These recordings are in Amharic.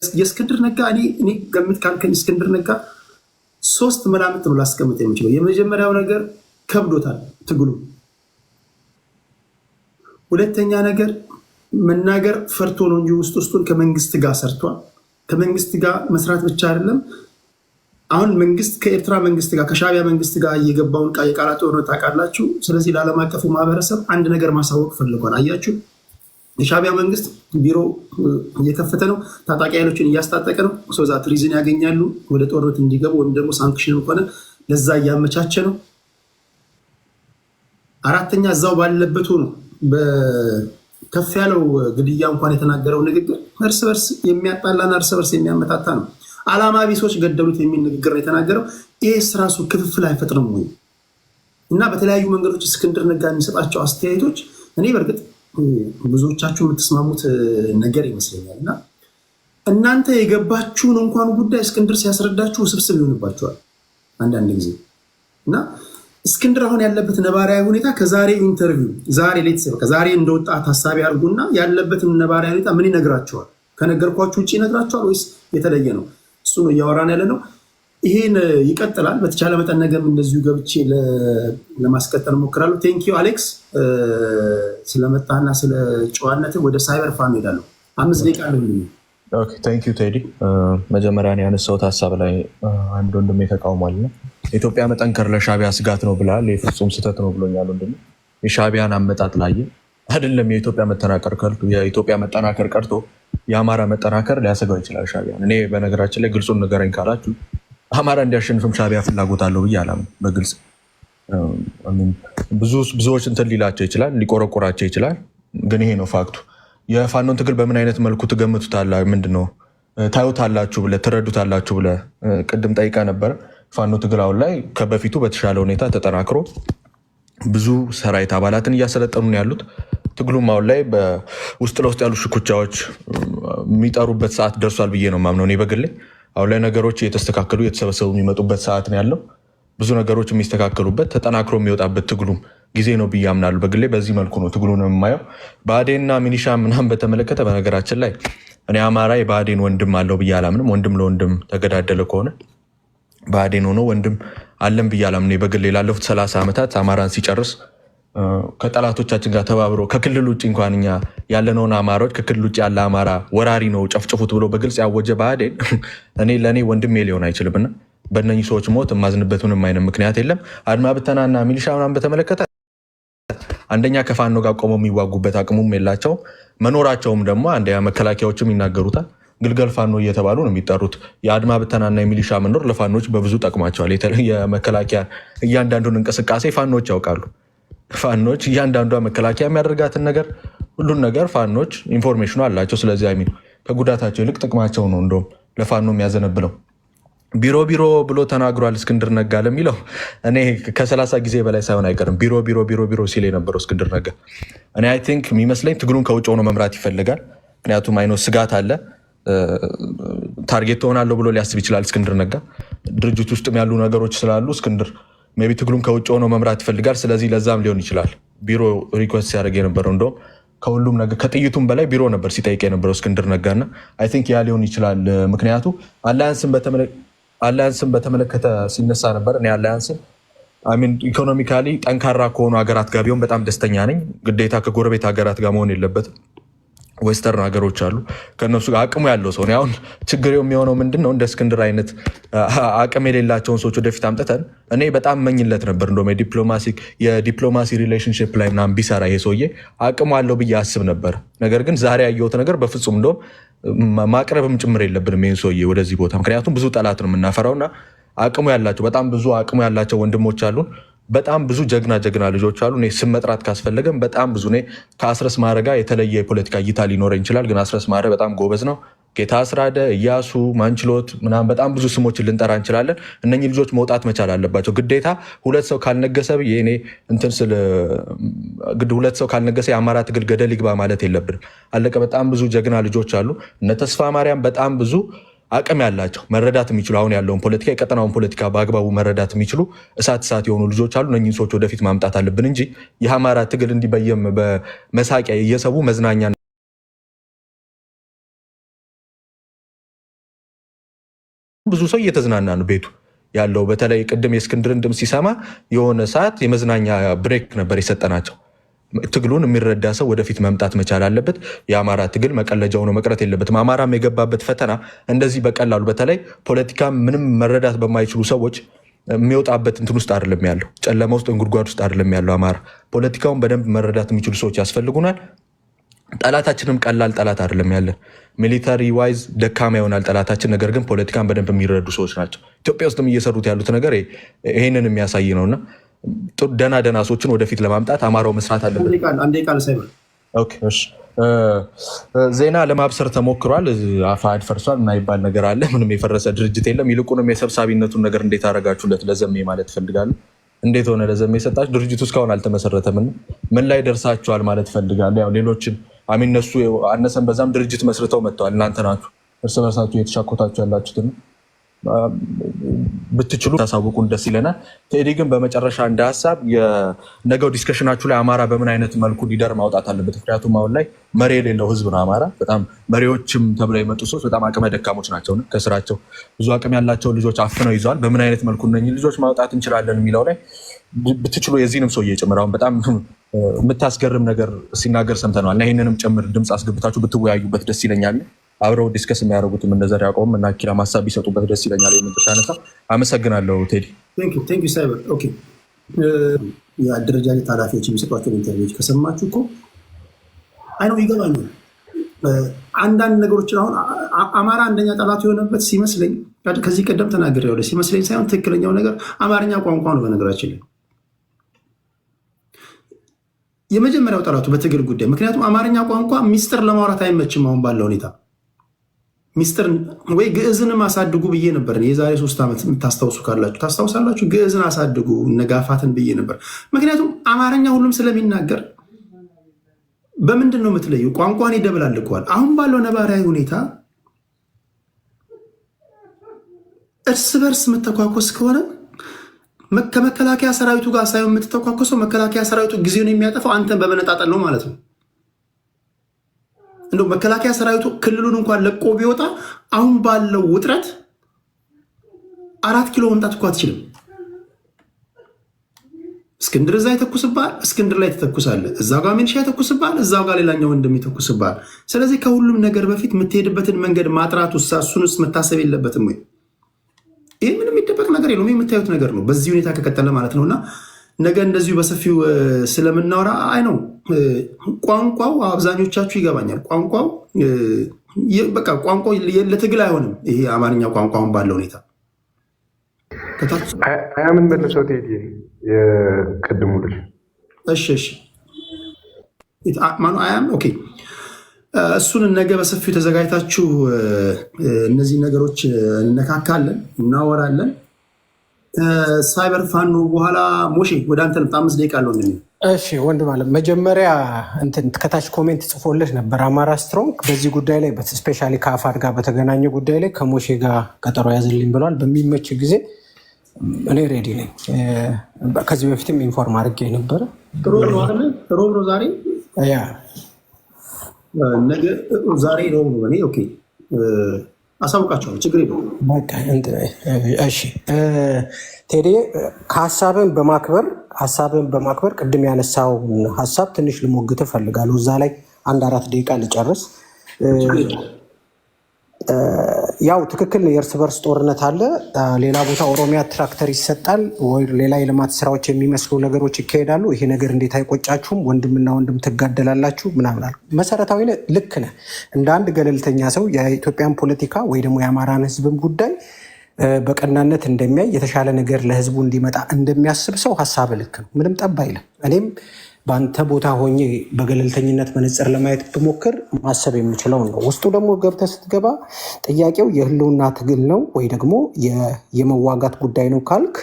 የእስክንድር ነጋ እኔ ገምት ካልከኝ እስክንድር ነጋ ሶስት መላምት ነው ላስቀምጥ የምችለው። የመጀመሪያው ነገር ከብዶታል ትግሉ። ሁለተኛ ነገር መናገር ፈርቶ ነው እንጂ ውስጡን ከመንግስት ጋር ሰርቷል። ከመንግስት ጋር መስራት ብቻ አይደለም፣ አሁን መንግስት ከኤርትራ መንግስት ጋር ከሻዕቢያ መንግስት ጋር እየገባውን የቃላት ጦርነት ታውቃላችሁ። ስለዚህ ለዓለም አቀፉ ማህበረሰብ አንድ ነገር ማሳወቅ ፈልጓል። አያችሁ፣ የሻዕቢያ መንግስት ቢሮ እየከፈተ ነው፣ ታጣቂ ኃይሎችን እያስታጠቀ ነው። ዛት ሪዝን ያገኛሉ ወደ ጦርነት እንዲገቡ ወይም ደግሞ ሳንክሽን ሆነ ለዛ እያመቻቸ ነው። አራተኛ እዛው ባለበት ሆኖ በከፍ ያለው ግድያ እንኳን የተናገረው ንግግር እርስ በርስ የሚያጣላና እርስ በርስ የሚያመታታ ነው። ዓላማ ቢሶች ገደሉት የሚል ንግግር ነው የተናገረው። ይህስ ራሱ ክፍፍል አይፈጥርም ወይ? እና በተለያዩ መንገዶች እስክንድር ነጋ የሚሰጣቸው አስተያየቶች እኔ በእርግጥ ብዙዎቻችሁ የምትስማሙት ነገር ይመስለኛል። እና እናንተ የገባችሁን እንኳን ጉዳይ እስክንድር ሲያስረዳችሁ ውስብስብ ይሆንባችኋል አንዳንድ ጊዜ። እና እስክንድር አሁን ያለበት ነባራዊ ሁኔታ ከዛሬ ኢንተርቪው ዛሬ እንደወጣ ታሳቢ አድርጉና ያለበትን ነባራዊ ሁኔታ ምን ይነግራቸዋል? ከነገርኳችሁ ውጭ ይነግራቸዋል ወይስ የተለየ ነው? እሱ ነው እያወራን ያለ ነው። ይሄን ይቀጥላል። በተቻለ መጠን ነገም እንደዚሁ ገብቼ ለማስቀጠል እሞክራለሁ። ቴንኪዩ አሌክስ ስለመጣና ስለ ጨዋነት። ወደ ሳይበር ፋም ሄዳለሁ። 5 ደቂቃ አለ። ቴንኪዩ ቴዲ። መጀመሪያ ያነሳሁት ሀሳብ ላይ አንድ ወንድም የተቃውሟል። የኢትዮጵያ መጠንከር ለሻዕቢያ ስጋት ነው ብላል። የፍጹም ስህተት ነው ብሎኛል ወንድም። የሻዕቢያን አመጣጥ ላየ አይደለም የኢትዮጵያ መጠናከር ቀርቶ የአማራ መጠናከር ሊያሰጋው ይችላል ሻዕቢያን። እኔ በነገራችን ላይ ግልጹን ንገረኝ ካላችሁ አማራ እንዲያሸንፍም ሻዕቢያ ፍላጎት አለው ብዬ አላምንም። በግልጽ ብዙዎች እንትን ሊላቸው ይችላል፣ ሊቆረቆራቸው ይችላል። ግን ይሄ ነው ፋክቱ። የፋኖን ትግል በምን አይነት መልኩ ትገምቱታላ? ምንድነው ታዩታላችሁ ብለህ ትረዱታላችሁ ብለህ ቅድም ጠይቃ ነበረ። ፋኖ ትግል አሁን ላይ ከበፊቱ በተሻለ ሁኔታ ተጠናክሮ ብዙ ሰራዊት አባላትን እያሰለጠኑ ነው ያሉት። ትግሉም አሁን ላይ በውስጥ ለውስጥ ያሉ ሽኩቻዎች የሚጠሩበት ሰዓት ደርሷል ብዬ ነው የማምነው። እኔ በግሌ አሁን ላይ ነገሮች እየተስተካከሉ እየተሰበሰቡ የሚመጡበት ሰዓት ነው ያለው። ብዙ ነገሮች የሚስተካከሉበት ተጠናክሮ የሚወጣበት ትግሉም ጊዜ ነው ብዬ አምናለሁ። በግሌ በዚህ መልኩ ነው ትግሉን የማየው። ብአዴንና ሚኒሻ ምናምን በተመለከተ በነገራችን ላይ እኔ አማራ የብአዴን ወንድም አለው ብዬ አላምንም። ወንድም ለወንድም ተገዳደለ ከሆነ ብአዴን ሆኖ ወንድም አለን ብዬ አላምንም። በግሌ ላለፉት 30 ዓመታት አማራን ሲጨርስ ከጠላቶቻችን ጋር ተባብሮ ከክልል ውጭ እንኳን እኛ ያለነውን አማራዎች ከክልል ውጭ ያለ አማራ ወራሪ ነው ጨፍጭፉት ብሎ በግልጽ ያወጀ ብአዴን ለእኔ ወንድሜ ሊሆን አይችልምና በእነኚህ ሰዎች ሞት የማዝንበት ምንም አይነት ምክንያት የለም። አድማ ብተናና ሚሊሻ ምናምን በተመለከተ አንደኛ ከፋኖ ጋር ቆመው የሚዋጉበት አቅሙም የላቸው፣ መኖራቸውም ደግሞ አንደኛ መከላከያዎችም ይናገሩታል። ግልገል ፋኖ እየተባሉ ነው የሚጠሩት። የአድማ ብተናና የሚሊሻ መኖር ለፋኖች በብዙ ጠቅማቸዋል። የመከላከያ እያንዳንዱን እንቅስቃሴ ፋኖች ያውቃሉ። ፋኖች እያንዳንዷ መከላከያ የሚያደርጋትን ነገር ሁሉን ነገር ፋኖች ኢንፎርሜሽኑ አላቸው። ስለዚህ ከጉዳታቸው ይልቅ ጥቅማቸው ነው እንደውም ለፋኖ የሚያዘነብለው። ቢሮ ብሎ ተናግሯል እስክንድር ነጋ ለሚለው እኔ ከ30 ጊዜ በላይ ሳይሆን አይቀርም ቢሮ ሲል የነበረው እስክንድር ነጋ። እኔ አይ ቲንክ የሚመስለኝ ትግሉን ከውጭ ሆኖ መምራት ይፈልጋል። ምክንያቱም ስጋት አለ፣ ታርጌት ሆናለሁ ብሎ ሊያስብ ይችላል እስክንድር ነጋ። ድርጅት ውስጥ ያሉ ነገሮች ስላሉ እስክንድር ሜይ ቢ ትግሉን ከውጭ ሆኖ መምራት ይፈልጋል። ስለዚህ ለዛም ሊሆን ይችላል ቢሮ ሪኩዌስት ሲያደርግ የነበረው። እንደውም ከሁሉም ነገር ከጥይቱም በላይ ቢሮ ነበር ሲጠይቅ የነበረው እስክንድር ነጋና አይ ቲንክ ያ ሊሆን ይችላል። ምክንያቱ አላያንስን በተመለከተ ሲነሳ ነበር። እኔ አላያንስን ኢኮኖሚካሊ ጠንካራ ከሆኑ ሀገራት ጋር ቢሆን በጣም ደስተኛ ነኝ። ግዴታ ከጎረቤት ሀገራት ጋር መሆን የለበትም። ዌስተርን ሀገሮች አሉ፣ ከእነሱ ጋር አቅሙ ያለው ሰው። አሁን ችግር የሚሆነው ምንድን ነው? እንደ እስክንድር አይነት አቅም የሌላቸውን ሰዎች ወደፊት አምጥተን እኔ በጣም መኝለት ነበር እንደውም የዲፕሎማሲ ሪሌሽንሽፕ ላይ ምናምን ቢሰራ ይሄ ሰውዬ አቅሙ አለው ብዬ አስብ ነበር። ነገር ግን ዛሬ ያየሁት ነገር በፍጹም እንደውም ማቅረብም ጭምር የለብንም ይህን ሰውዬ ወደዚህ ቦታ። ምክንያቱም ብዙ ጠላት ነው የምናፈራውና አቅሙ ያላቸው በጣም ብዙ አቅሙ ያላቸው ወንድሞች አሉን። በጣም ብዙ ጀግና ልጆች አሉ። እኔ ስም መጥራት ካስፈለገም በጣም ብዙ ከአስረስ ማረ ጋር የተለየ የፖለቲካ እይታ ሊኖረኝ ይችላል። ግን አስረስ ማረ በጣም ጎበዝ ነው። ጌታ አስራደ፣ እያሱ፣ ማንችሎት ምናምን በጣም ብዙ ስሞችን ልንጠራ እንችላለን። እነኚህ ልጆች መውጣት መቻል አለባቸው ግዴታ። ሁለት ሰው ካልነገሰ ሁለት ሰው ካልነገሰ የአማራ ትግል ገደል ይግባ ማለት የለብንም። አለቀ። በጣም ብዙ ጀግና ልጆች አሉ። እነ ተስፋ ማርያም በጣም ብዙ አቅም ያላቸው መረዳት የሚችሉ አሁን ያለውን ፖለቲካ የቀጠናውን ፖለቲካ በአግባቡ መረዳት የሚችሉ እሳት የሆኑ ልጆች አሉ። እነኝህን ሰዎች ወደፊት ማምጣት አለብን እንጂ የአማራ ትግል እንዲበየም በመሳቂያ እየሰቡ መዝናኛ ብዙ ሰው እየተዝናና ነው ቤቱ ያለው። በተለይ ቅድም የእስክንድርን ድምፅ ሲሰማ የሆነ ሰዓት የመዝናኛ ብሬክ ነበር የሰጠናቸው። ትግሉን የሚረዳ ሰው ወደፊት መምጣት መቻል አለበት። የአማራ ትግል መቀለጃ ሆኖ መቅረት የለበትም። አማራም የገባበት ፈተና እንደዚህ በቀላሉ በተለይ ፖለቲካ ምንም መረዳት በማይችሉ ሰዎች የሚወጣበት እንትን ውስጥ አይደለም ያለው፣ ጨለማ ውስጥ ጉድጓድ ውስጥ አይደለም ያለው አማራ። ፖለቲካውን በደንብ መረዳት የሚችሉ ሰዎች ያስፈልጉናል። ጠላታችንም ቀላል ጠላት አይደለም ያለን። ሚሊታሪ ዋይዝ ደካማ ይሆናል ጠላታችን፣ ነገር ግን ፖለቲካን በደንብ የሚረዱ ሰዎች ናቸው። ኢትዮጵያ ውስጥም እየሰሩት ያሉት ነገር ይሄንን የሚያሳይ ነውና ደና ሰዎችን ወደፊት ለማምጣት አማራው መስራት አለበት። ዜና ለማብሰር ተሞክሯል። አፋሕድ ፈርሷል እና ይባል ነገር አለ። ምንም የፈረሰ ድርጅት የለም። ይልቁንም የሰብሳቢነቱን ነገር እንዴት አደረጋችሁለት ለዘሜ ማለት ፈልጋለሁ። እንዴት ሆነ ለዘሜ የሰጣችሁ? ድርጅቱ እስካሁን አልተመሰረተም። ምን ላይ ደርሳችኋል ማለት ፈልጋለሁ። ያው ሌሎችን አሚነሱ አነሰን በዛም ድርጅት መስርተው መጥተዋል። እናንተ ናችሁ እርስ በርሳችሁ የተሻኮታችሁ ያላችሁትን ብትችሉ ታሳውቁን ደስ ይለናል። ቴዲ ግን በመጨረሻ እንደ ሀሳብ የነገው ዲስከሽናችሁ ላይ አማራ በምን አይነት መልኩ ሊደር ማውጣት አለበት? ምክንያቱም አሁን ላይ መሪ የሌለው ህዝብ ነው አማራ። በጣም መሪዎችም ተብለው የመጡ ሰዎች በጣም አቅመ ደካሞች ናቸው። ከስራቸው ብዙ አቅም ያላቸው ልጆች አፍነው ይዘዋል። በምን አይነት መልኩ እነኝህ ልጆች ማውጣት እንችላለን የሚለው ላይ ብትችሉ የዚህንም ሰውዬ ጭምር አሁን በጣም የምታስገርም ነገር ሲናገር ሰምተነዋል እና ይህንንም ጭምር ድምፅ አስገብታችሁ ብትወያዩበት ደስ ይለኛል። አብረው ዲስከስ የሚያደርጉትም እነ ዘርያቆም እና ኪራም ሀሳብ ቢሰጡበት ደስ ይለኛል። የምንሻነሳ አመሰግናለሁ ቴዲ። ሳይበር ኦኬ። የአደረጃጀት ኃላፊዎች የሚሰጧቸው ኢንተርቪዎች ከሰማችሁ እኮ አይ ነው ይገባኛል። አንዳንድ ነገሮችን አሁን አማራ አንደኛ ጠላቱ የሆነበት ሲመስለኝ ከዚህ ቀደም ተናግሬያለሁ። ሲመስለኝ ሳይሆን ትክክለኛው ነገር አማርኛ ቋንቋ ነው። በነገራችን ላይ የመጀመሪያው ጠላቱ በትግል ጉዳይ፣ ምክንያቱም አማርኛ ቋንቋ ሚስጥር ለማውራት አይመችም አሁን ባለው ሁኔታ። ሚስጥር ወይ ግዕዝንም አሳድጉ ብዬ ነበር የዛሬ 3 ዓመት። የምታስታውሱ ካላችሁ ታስታውሳላችሁ። ግዕዝን አሳድጉ ነጋፋትን ብዬ ነበር። ምክንያቱም አማርኛ ሁሉም ስለሚናገር በምንድን ነው የምትለዩ? ቋንቋን ይደበላልቀዋል። አሁን ባለው ነባራዊ ሁኔታ እርስ በርስ የምተኳኮስ ከሆነ ከመከላከያ ሰራዊቱ ጋር ሳይሆን የምትተኳኮሰው መከላከያ ሰራዊቱ ጊዜውን የሚያጠፋው አንተን በመነጣጠል ነው ማለት ነው። እንደው መከላከያ ሰራዊቱ ክልሉን እንኳን ለቆ ቢወጣ አሁን ባለው ውጥረት 4 ኪሎ መምጣት እኮ አትችልም። እስክንድር እዛ ይተኩስብሃል፣ እስክንድር ላይ ትተኩሳለህ። እዛ ጋር ሚሊሻ ይተኩስብሃል፣ እዛው ጋር ሌላኛው እንደሚተኩስብሃል። ስለዚህ ከሁሉም ነገር በፊት የምትሄድበትን መንገድ ማጥራት ውሳ እሱንስ መታሰብ የለበትም ወይ? ይህ ምንም የሚደበቅ ነገር የለውም። የምታዩት ነገር ነው። በዚህ ሁኔታ ከቀጠለ ማለት ነውና ነገ እንደዚሁ በሰፊው ስለምናወራ አይ ነው ቋንቋው አብዛኞቻችሁ ይገባኛል። ቋንቋው በቃ ቋንቋው ለትግል አይሆንም። ይሄ አማርኛ ቋንቋውን ባለው ሁኔታ አያምን መልሰው ቴዲ የቅድሙ ልጅ እሺ ማኑ አያም ኦኬ። እሱን ነገ በሰፊው ተዘጋጅታችሁ እነዚህ ነገሮች እነካካለን፣ እናወራለን። ሳይበር ፋኖ በኋላ ሞሼ ወደ አንተ 5 ደቂቃ አለው። እሺ ወንድም አለ መጀመሪያ እንትን ከታች ኮሜንት ጽፎልህ ነበር አማራ ስትሮንግ በዚህ ጉዳይ ላይ ስፔሻሊ ከአፋድ ጋር በተገናኘ ጉዳይ ላይ ከሞሼ ጋር ቀጠሮ ያዝልኝ ብሏል። በሚመች ጊዜ እኔ ሬዲ ነኝ። ከዚህ በፊትም ኢንፎርም አድርጌ ነበረ። ሮብ ነው ዛሬ ያ ነገ ዛሬ ሮብ ነው። እኔ ኦኬ አሳውቃቸዋለሁ። ችግር የለውም። እሺ ቴዲ ሀሳብን በማክበር ቅድም ያነሳውን ሀሳብ ትንሽ ልሞግት እፈልጋለሁ። እዛ ላይ 1-4 ደቂቃ ልጨርስ። ያው ትክክል የእርስ በርስ ጦርነት አለ። ሌላ ቦታ ኦሮሚያ ትራክተር ይሰጣል ወይ ሌላ የልማት ስራዎች የሚመስሉ ነገሮች ይካሄዳሉ። ይሄ ነገር እንዴት አይቆጫችሁም? ወንድምና ወንድም ትጋደላላችሁ ምናምን አሉ። መሰረታዊ ልክ ነህ። እንደ አንድ ገለልተኛ ሰው የኢትዮጵያን ፖለቲካ ወይ ደግሞ የአማራን ህዝብን ጉዳይ በቀናነት እንደሚያይ የተሻለ ነገር ለህዝቡ እንዲመጣ እንደሚያስብ ሰው ሀሳብ ልክ ነው። ምንም ጠብ አይልም። እኔም በአንተ ቦታ ሆኜ በገለልተኝነት መነጽር ለማየት ብሞክር ማሰብ የምችለው ነው። ውስጡ ደግሞ ገብተህ ስትገባ ጥያቄው የህልውና ትግል ነው ወይ ደግሞ የመዋጋት ጉዳይ ነው ካልክ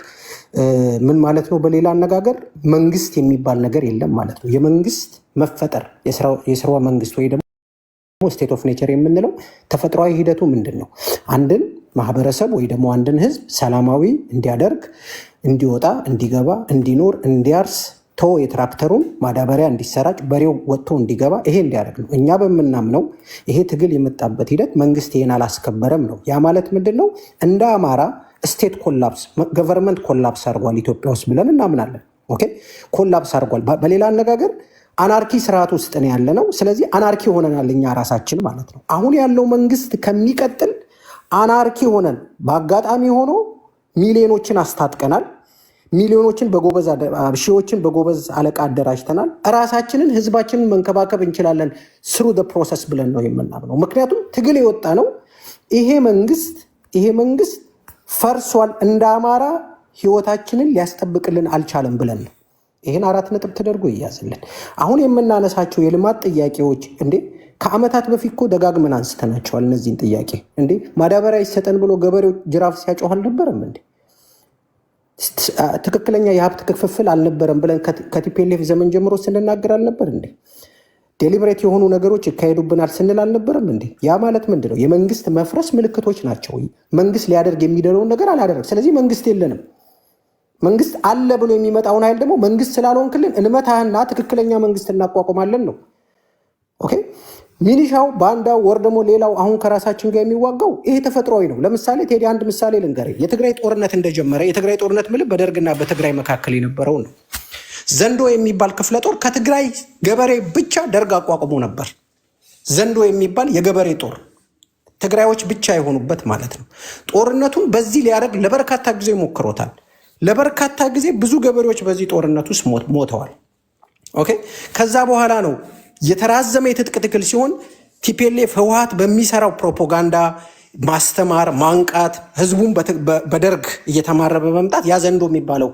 ምን ማለት ነው? በሌላ አነጋገር መንግስት የሚባል ነገር የለም ማለት ነው። የመንግስት መፈጠር የስርወ መንግስት ወይ ደግሞ ስቴት ኦፍ ኔቸር የምንለው ተፈጥሯዊ ሂደቱ ምንድን ነው? አንድን ማህበረሰብ ወይ ደግሞ አንድን ህዝብ ሰላማዊ እንዲያደርግ፣ እንዲወጣ፣ እንዲገባ፣ እንዲኖር፣ እንዲያርስ ቶ የትራክተሩን ማዳበሪያ እንዲሰራጭ በሬው ወጥቶ እንዲገባ ይሄ እንዲያደርግ ነው። እኛ በምናምነው ይሄ ትግል የመጣበት ሂደት መንግስት ይሄን አላስከበረም ነው። ያ ማለት ምንድን ነው? እንደ አማራ ስቴት ኮላፕስ ገቨርንመንት ኮላፕስ አድርጓል ኢትዮጵያ ውስጥ ብለን እናምናለን። ኦኬ ኮላፕስ አድርጓል። በሌላ አነጋገር አናርኪ ስርዓት ውስጥ ነው ያለ ነው። ስለዚህ አናርኪ ሆነናል እኛ ራሳችን ማለት ነው። አሁን ያለው መንግስት ከሚቀጥል አናርኪ ሆነን በአጋጣሚ ሆኖ ሚሊዮኖችን አስታጥቀናል። ሚሊዮኖችን በጎበዝ ሺዎችን በጎበዝ አለቃ አደራጅተናል። እራሳችንን ህዝባችንን መንከባከብ እንችላለን ስሩ ፕሮሰስ ብለን ነው የምናምነው። ምክንያቱም ትግል የወጣ ነው። ይሄ መንግስት ፈርሷል። እንደ አማራ ህይወታችንን ሊያስጠብቅልን አልቻለም ብለን ነው። ይህን 4 ነጥብ ተደርጎ ይያዝልን። አሁን የምናነሳቸው የልማት ጥያቄዎች እንዴ ከዓመታት በፊት እኮ ደጋግመን አንስተናቸዋል። እነዚህን ጥያቄ እንዴ ማዳበሪያ ይሰጠን ብሎ ገበሬው ጅራፍ ሲያጮህ አልነበረም እንዴ? ትክክለኛ የሀብት ክፍፍል አልነበረም ብለን ከቲፒኤልኤፍ ዘመን ጀምሮ ስንናገር አልነበር እንዴ? ዴሊብሬት የሆኑ ነገሮች ይካሄዱብናል ስንል አልነበረም እንዴ? ያ ማለት ምንድን ነው? የመንግስት መፍረስ ምልክቶች ናቸው። መንግስት ሊያደርግ የሚደረውን ነገር አላደረግ። ስለዚህ መንግስት የለንም። መንግስት አለ ብሎ የሚመጣውን ኃይል ደግሞ መንግስት ስላልሆንክልን እንመታህና ትክክለኛ መንግስት እናቋቁማለን ነው። ኦኬ ሚኒሻው ባንዳው ወር ደግሞ ሌላው አሁን ከራሳችን ጋር የሚዋጋው ይሄ ተፈጥሯዊ ነው። ለምሳሌ ቴዲ አንድ ምሳሌ ልንገርህ። የትግራይ ጦርነት እንደጀመረ የትግራይ ጦርነት ምልህ በደርግና በትግራይ መካከል የነበረው ነው። ዘንዶ የሚባል ክፍለ ጦር ከትግራይ ገበሬ ብቻ ደርግ አቋቁሞ ነበር። ዘንዶ የሚባል የገበሬ ጦር ትግራዮች ብቻ የሆኑበት ማለት ነው። ጦርነቱን በዚህ ሊያደርግ ለበርካታ ጊዜ ሞክሮታል። ለበርካታ ጊዜ ብዙ ገበሬዎች በዚህ ጦርነት ውስጥ ሞተዋል። ኦኬ ከዛ በኋላ ነው የተራዘመ የትጥቅ ትግል ሲሆን ቲፒኤልኤፍ ህወሓት በሚሰራው ፕሮፓጋንዳ ማስተማር ማንቃት ህዝቡን በደርግ እየተማረ በመምጣት ያ ዘንዶ የሚባለው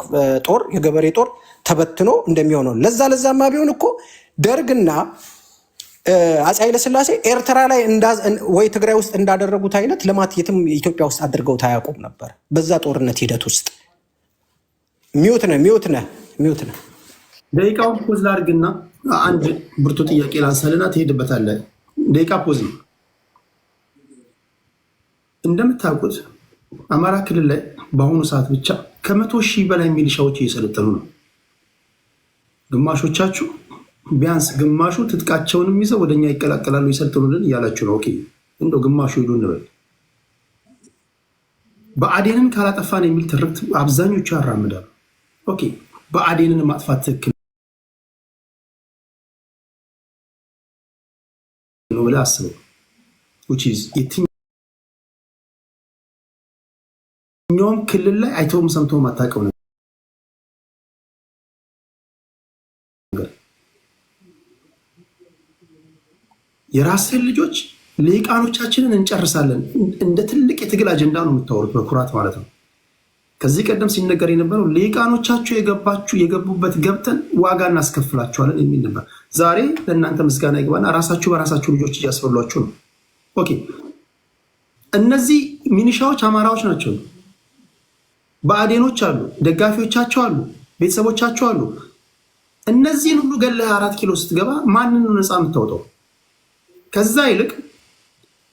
ጦር የገበሬ ጦር ተበትኖ እንደሚሆነው ለዛማ ቢሆን እኮ ደርግና አፄ ኃይለሥላሴ ኤርትራ ላይ ወይ ትግራይ ውስጥ እንዳደረጉት አይነት ልማት የትም ኢትዮጵያ ውስጥ አድርገው ታያቁም ነበር። በዛ ጦርነት ሂደት ውስጥ ሚውት ነህ ደቂቃውን ፖዝ ላድርግና አንድ ብርቱ ጥያቄ ላንሳልና ትሄድበታለህ። ደቂቃ ፖዝ ነው። እንደምታውቁት አማራ ክልል ላይ በአሁኑ ሰዓት ብቻ ከ100,000 በላይ ሚሊሻዎች እየሰለጠኑ ነው። ግማሾቻችሁ ቢያንስ ግማሹ ትጥቃቸውንም ይዘው ወደኛ ይቀላቀላሉ ይሰልጥኑልን እያላችሁ ነው። ኦኬ እንደው ግማሹ ሂዱ እንበል። ብአዴንን ካላጠፋን የሚል ትርክት አብዛኞቹ ያራምዳሉ። ኦኬ ብአዴንን ማጥፋት ትክክል ነው ብለህ አስበው። የትኛውም ክልል ላይ አይተውም ሰምተውም አታውቀው ነገር የራስህን ልጆች ልሂቃኖቻችንን እንጨርሳለን እንደ ትልቅ የትግል አጀንዳ ነው የምታወሩት በኩራት ማለት ነው። ከዚህ ቀደም ሲነገር የነበረው ልሂቃኖቻችሁ የገቡበት ገብተን ዋጋ እናስከፍላችኋለን የሚል ነበር። ዛሬ ለእናንተ ምስጋና ይግባና ራሳችሁ በራሳችሁ ልጆች እያስበሏችሁ ነው። ኦኬ እነዚህ ሚኒሻዎች አማራዎች ናቸው። ብአዴኖች አሉ፣ ደጋፊዎቻቸው አሉ፣ ቤተሰቦቻቸው አሉ። እነዚህን ሁሉ ገለህ 4 ኪሎ ስትገባ ማንን ነው ነፃ የምታወጣው? ከዛ ይልቅ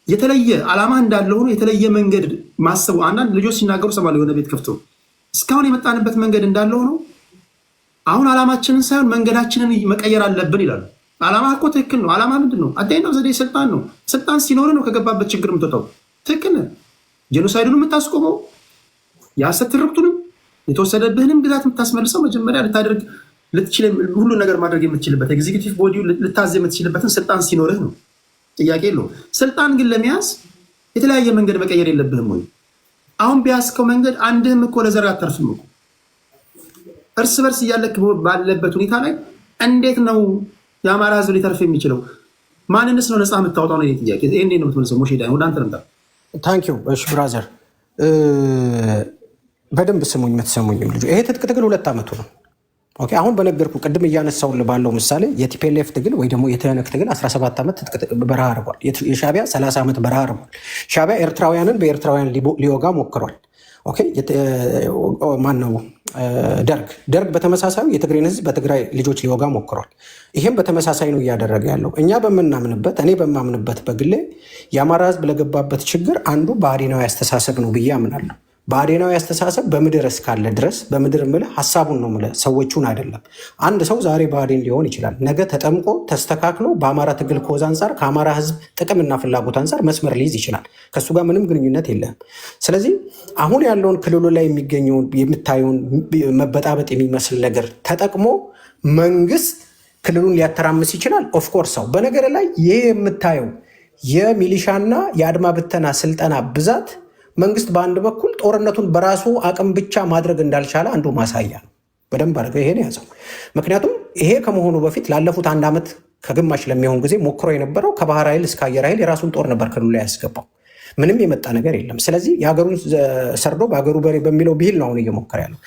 የተለየ ዓላማ እንዳለ ሆኖ የተለየ መንገድ ማሰቡ። አንዳንድ ልጆች ሲናገሩ ሰማለሁ የሆነ ቤት ከፍተው እስካሁን የመጣንበት መንገድ እንዳለ ሆኖ አሁን ዓላማችንን ሳይሆን መንገዳችንን መቀየር አለብን ይላሉ። ዓላማ እኮ ትክክል ነው። ዓላማ ምንድን ነው? አዳይነው ዘዴ ስልጣን ነው። ስልጣን ሲኖር ነው ከገባበት ችግር የምትወጣው። ትክክል ነህ። ጄኖሳይዱን የምታስቆመው የሐሰት ትርክቱንም የተወሰደብህንም ግዛት የምታስመልሰው መጀመሪያ ልታደርግ ሁሉ ነገር ማድረግ የምትችልበት ኤግዚኪቲቭ ቦዲ ልታዝ የምትችልበትን ስልጣን ሲኖርህ ነው። ጥያቄ የለውም። ስልጣን ግን ለመያዝ የተለያየ መንገድ መቀየር የለብህም ወይ? አሁን ቢያስከው መንገድ አንድህም እኮ ለዘር አተርፍም እኮ። እርስ በርስ እያለክ ባለበት ሁኔታ ላይ እንዴት ነው የአማራ ህዝብ ሊተርፍ የሚችለው? ማንንስ ነው ነፃ የምታወጣው ነው ጥያቄ። ይሄ እንዴት ነው የምትመልሰው? ሞሼ ዳይ ወደ አንተ ልምጣ። ታንኪዩ። እሺ ብራዘር በደንብ ስሙኝ፣ የምትሰሙኝም ልጁ ይሄ ትጥቅ ትግል 2 ዓመቱ ነው። ኦኬ አሁን በነገርኩ ቅድም እያነሳውን ባለው ምሳሌ የቲፒኤልኤፍ ትግል ወይ ደግሞ የትህነግ ትግል 17 ዓመት በረሃ አርጓል። የሻዕቢያ 30 ዓመት በረሃ አርጓል። ሻዕቢያ ኤርትራውያንን በኤርትራውያን ሊወጋ ሞክሯል። ኦኬ ማነው ደርግ በተመሳሳዩ የትግሬን ህዝብ በትግራይ ልጆች ሊወጋ ሞክሯል። ይሄም በተመሳሳይ ነው እያደረገ ያለው። እኛ በምናምንበት እኔ በማምንበት በግሌ የአማራ ህዝብ ለገባበት ችግር አንዱ ብአዴናዊ አስተሳሰብ ነው ብዬ አምናለሁ። ብአዴናዊ አስተሳሰብ በምድር እስካለ ድረስ በምድር ምልህ ሀሳቡን ነው ምልህ ሰዎቹን አይደለም። አንድ ሰው ዛሬ ብአዴን ሊሆን ይችላል፣ ነገ ተጠምቆ ተስተካክሎ በአማራ ትግል ኮዝ አንጻር ከአማራ ህዝብ ጥቅምና ፍላጎት አንጻር መስመር ሊይዝ ይችላል። ከእሱ ጋር ምንም ግንኙነት የለህም። ስለዚህ አሁን ያለውን ክልሉ ላይ የሚገኘውን የምታየውን መበጣበጥ የሚመስል ነገር ተጠቅሞ መንግስት ክልሉን ሊያተራምስ ይችላል። ኦፍኮርስ ሰው በነገር ላይ ይህ የምታየው የሚሊሻና የአድማ ብተና ስልጠና ብዛት መንግስት በአንድ በኩል ጦርነቱን በራሱ አቅም ብቻ ማድረግ እንዳልቻለ አንዱ ማሳያ ነው። በደንብ አድርገው ይሄን ያዘው። ምክንያቱም ይሄ ከመሆኑ በፊት ላለፉት 1 ዓመት ከግማሽ ለሚሆን ጊዜ ሞክሮ የነበረው ከባህር ኃይል እስከ አየር ኃይል የራሱን ጦር ነበር ክልሉ ላይ ያስገባው። ምንም የመጣ ነገር የለም። ስለዚህ የሀገሩን ሰርዶ በሀገሩ በሬ በሚለው ብሂል ነው አሁን እየሞከረ ያለው።